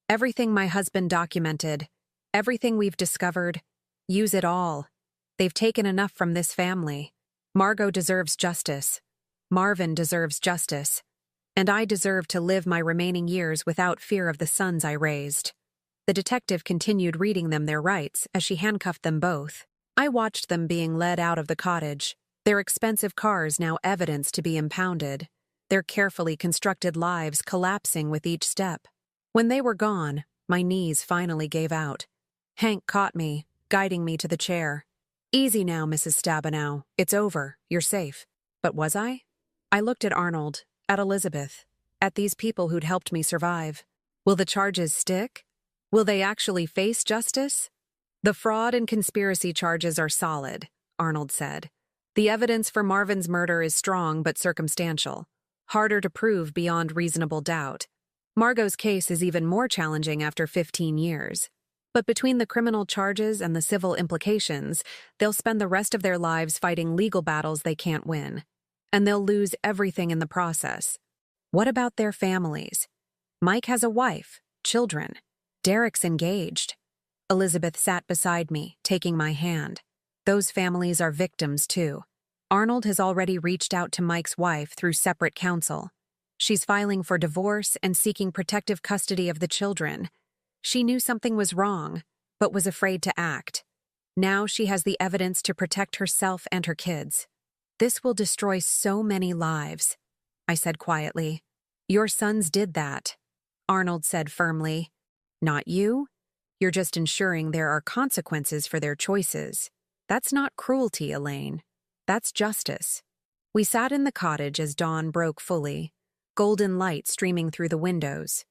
Everything my husband documented. Everything we've discovered. Use it all. They've taken enough from this family. Margot deserves justice. Marvin deserves justice. And I deserve to live my remaining years without fear of the sons I raised. The detective continued reading them their rights as she handcuffed them both. I watched them being led out of the cottage, their expensive cars now evidence to be impounded, their carefully constructed lives collapsing with each step. When they were gone, my knees finally gave out. Hank caught me, guiding me to the chair. Easy now, Mrs. Stabenow. It's over. You're safe. But was I? I looked at Arnold, at Elizabeth, at these people who'd helped me survive. Will the charges stick? Will they actually face justice? The fraud and conspiracy charges are solid, Arnold said. The evidence for Marvin's murder is strong but circumstantial, harder to prove beyond reasonable doubt. Margot's case is even more challenging after 15 years. But between the criminal charges and the civil implications, they'll spend the rest of their lives fighting legal battles they can't win. And they'll lose everything in the process. What about their families? Mike has a wife, children. Derek's engaged. Elizabeth sat beside me, taking my hand. Those families are victims, too. Arnold has already reached out to Mike's wife through separate counsel. She's filing for divorce and seeking protective custody of the children. She knew something was wrong, but was afraid to act. Now she has the evidence to protect herself and her kids. This will destroy so many lives, I said quietly. Your sons did that, Arnold said firmly. Not you. You're just ensuring there are consequences for their choices. That's not cruelty, Elaine. That's justice. We sat in the cottage as dawn broke fully, golden light streaming through the windows.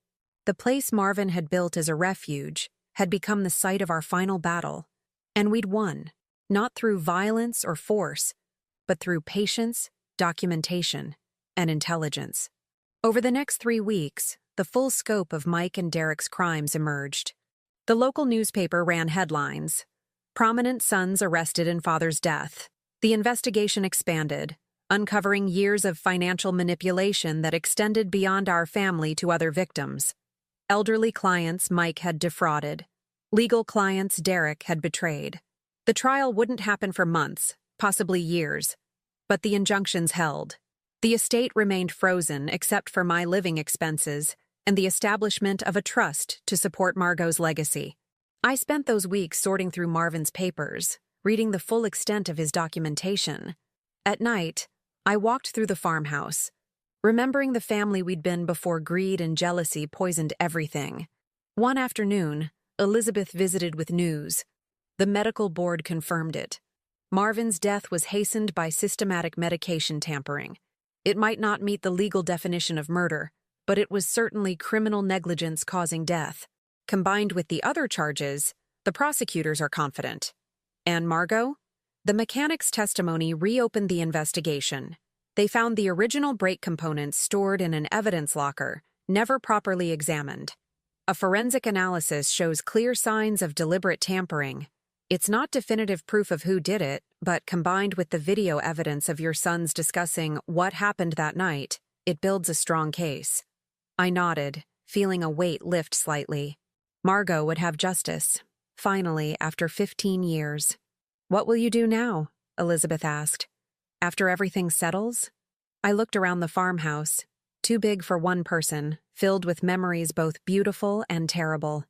The place Marvin had built as a refuge had become the site of our final battle. And we'd won, not through violence or force, but through patience, documentation, and intelligence. Over the next 3 weeks, the full scope of Mike and Derek's crimes emerged. The local newspaper ran headlines. Prominent sons arrested in father's death. The investigation expanded, uncovering years of financial manipulation that extended beyond our family to other victims. Elderly clients Mike had defrauded. Legal clients Derek had betrayed. The trial wouldn't happen for months, possibly years. But the injunctions held. The estate remained frozen except for my living expenses and the establishment of a trust to support Margot's legacy. I spent those weeks sorting through Marvin's papers, reading the full extent of his documentation. At night, I walked through the farmhouse, remembering the family we'd been before greed and jealousy poisoned everything. One afternoon, Elizabeth visited with news. The medical board confirmed it. Marvin's death was hastened by systematic medication tampering. It might not meet the legal definition of murder, but it was certainly criminal negligence causing death. Combined with the other charges, The prosecutors are confident. And Margot? The mechanic's testimony reopened the investigation. They found the original brake components stored in an evidence locker, never properly examined. A forensic analysis shows clear signs of deliberate tampering. It's not definitive proof of who did it, but combined with the video evidence of your sons discussing what happened that night, it builds a strong case. I nodded, feeling a weight lift slightly. Margot would have justice. Finally, after 15 years. "What will you do now?" Elizabeth asked. "After everything settles?" I looked around the farmhouse, too big for one person, filled with memories both beautiful and terrible.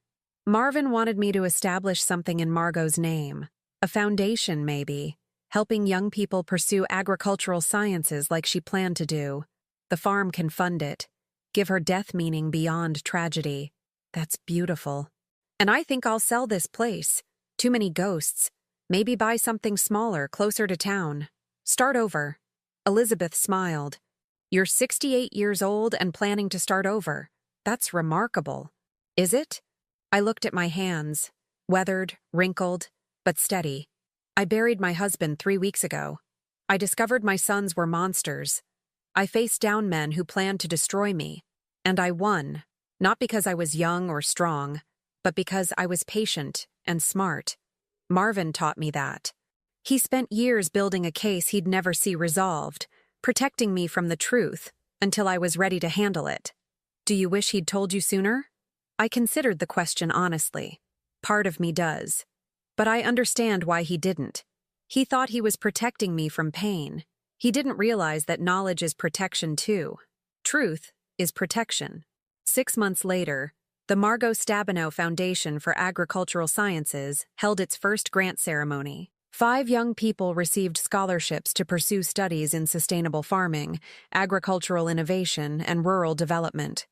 Marvin wanted me to establish something in Margot's name. A foundation, maybe, helping young people pursue agricultural sciences like she planned to do. The farm can fund it, give her death meaning beyond tragedy. That's beautiful. And I think I'll sell this place. Too many ghosts. Maybe buy something smaller, closer to town. Start over. Elizabeth smiled. "You're 68 years old and planning to start over. That's remarkable." "Is it?" I looked at my hands, weathered, wrinkled, but steady. I buried my husband 3 weeks ago. I discovered my sons were monsters. I faced down men who planned to destroy me. And I won, not because I was young or strong, but because I was patient and smart. Marvin taught me that. He spent years building a case he'd never see resolved, protecting me from the truth until I was ready to handle it. "Do you wish he'd told you sooner?" I considered the question honestly. Part of me does. But I understand why he didn't. He thought he was protecting me from pain. He didn't realize that knowledge is protection too. Truth is protection. 6 months later, the Margot Stabenow Foundation for Agricultural Sciences held its first grant ceremony. 5 young people received scholarships to pursue studies in sustainable farming, agricultural innovation, and rural development.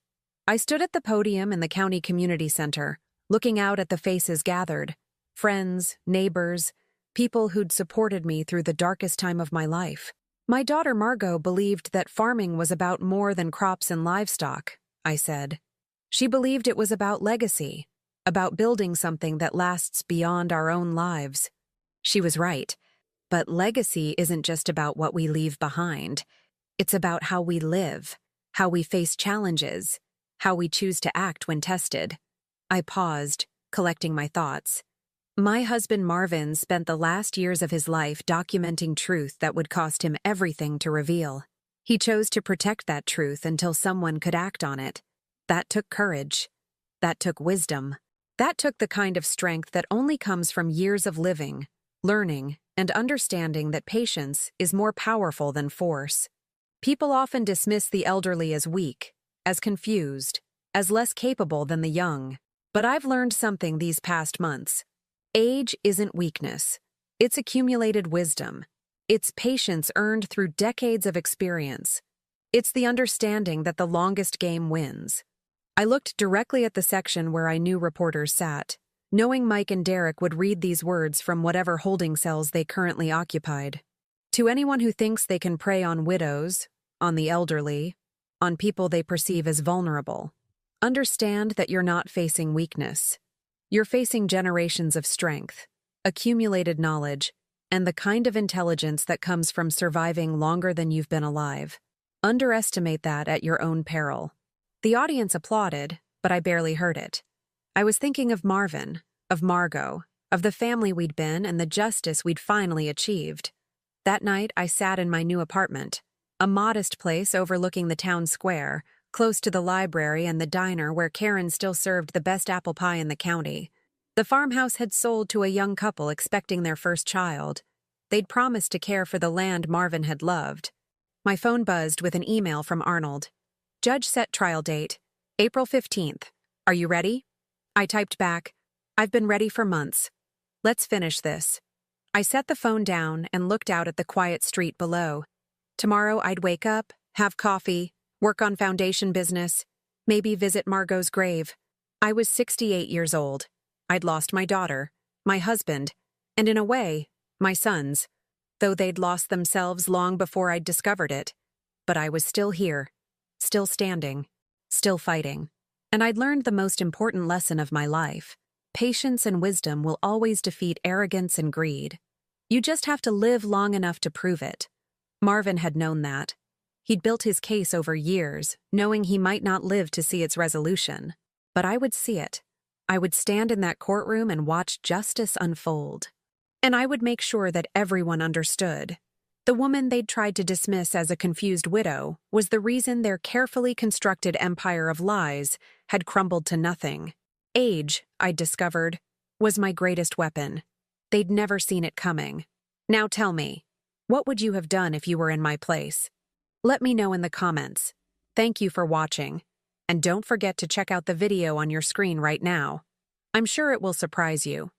I stood at the podium in the county community center, looking out at the faces gathered. Friends, neighbors, people who'd supported me through the darkest time of my life. My daughter Margot believed that farming was about more than crops and livestock, I said. She believed it was about legacy, about building something that lasts beyond our own lives. She was right. But legacy isn't just about what we leave behind. It's about how we live, how we face challenges, how we choose to act when tested. I paused, collecting my thoughts. My husband Marvin spent the last years of his life documenting truth that would cost him everything to reveal. He chose to protect that truth until someone could act on it. That took courage. That took wisdom. That took the kind of strength that only comes from years of living, learning, and understanding that patience is more powerful than force. People often dismiss the elderly as weak, as confused, as less capable than the young. But I've learned something these past months. Age isn't weakness. It's accumulated wisdom. It's patience earned through decades of experience. It's the understanding that the longest game wins. I looked directly at the section where I knew reporters sat, knowing Mike and Derek would read these words from whatever holding cells they currently occupied. To anyone who thinks they can prey on widows, on the elderly, on people they perceive as vulnerable, understand that you're not facing weakness. You're facing generations of strength, accumulated knowledge, and the kind of intelligence that comes from surviving longer than you've been alive. Underestimate that at your own peril. The audience applauded, but I barely heard it. I was thinking of Marvin, of Margot, of the family we'd been and the justice we'd finally achieved. That night, I sat in my new apartment, a modest place overlooking the town square, close to the library and the diner where Karen still served the best apple pie in the county. The farmhouse had sold to a young couple expecting their first child. They'd promised to care for the land Marvin had loved. My phone buzzed with an email from Arnold. "Judge set trial date, April 15th. Are you ready?" I typed back, "I've been ready for months. Let's finish this." I set the phone down and looked out at the quiet street below. Tomorrow I'd wake up, have coffee, work on foundation business, maybe visit Margot's grave. I was 68 years old. I'd lost my daughter, my husband, and in a way, my sons, though they'd lost themselves long before I'd discovered it. But I was still here, still standing, still fighting. And I'd learned the most important lesson of my life. patience and wisdom will always defeat arrogance and greed. You just have to live long enough to prove it. Marvin had known that. He'd built his case over years, knowing he might not live to see its resolution. But I would see it. I would stand in that courtroom and watch justice unfold. And I would make sure that everyone understood. The woman they'd tried to dismiss as a confused widow was the reason their carefully constructed empire of lies had crumbled to nothing. Age, I'd discovered, was my greatest weapon. They'd never seen it coming. Now tell me, what would you have done if you were in my place? Let me know in the comments. Thank you for watching. And don't forget to check out the video on your screen right now. I'm sure it will surprise you.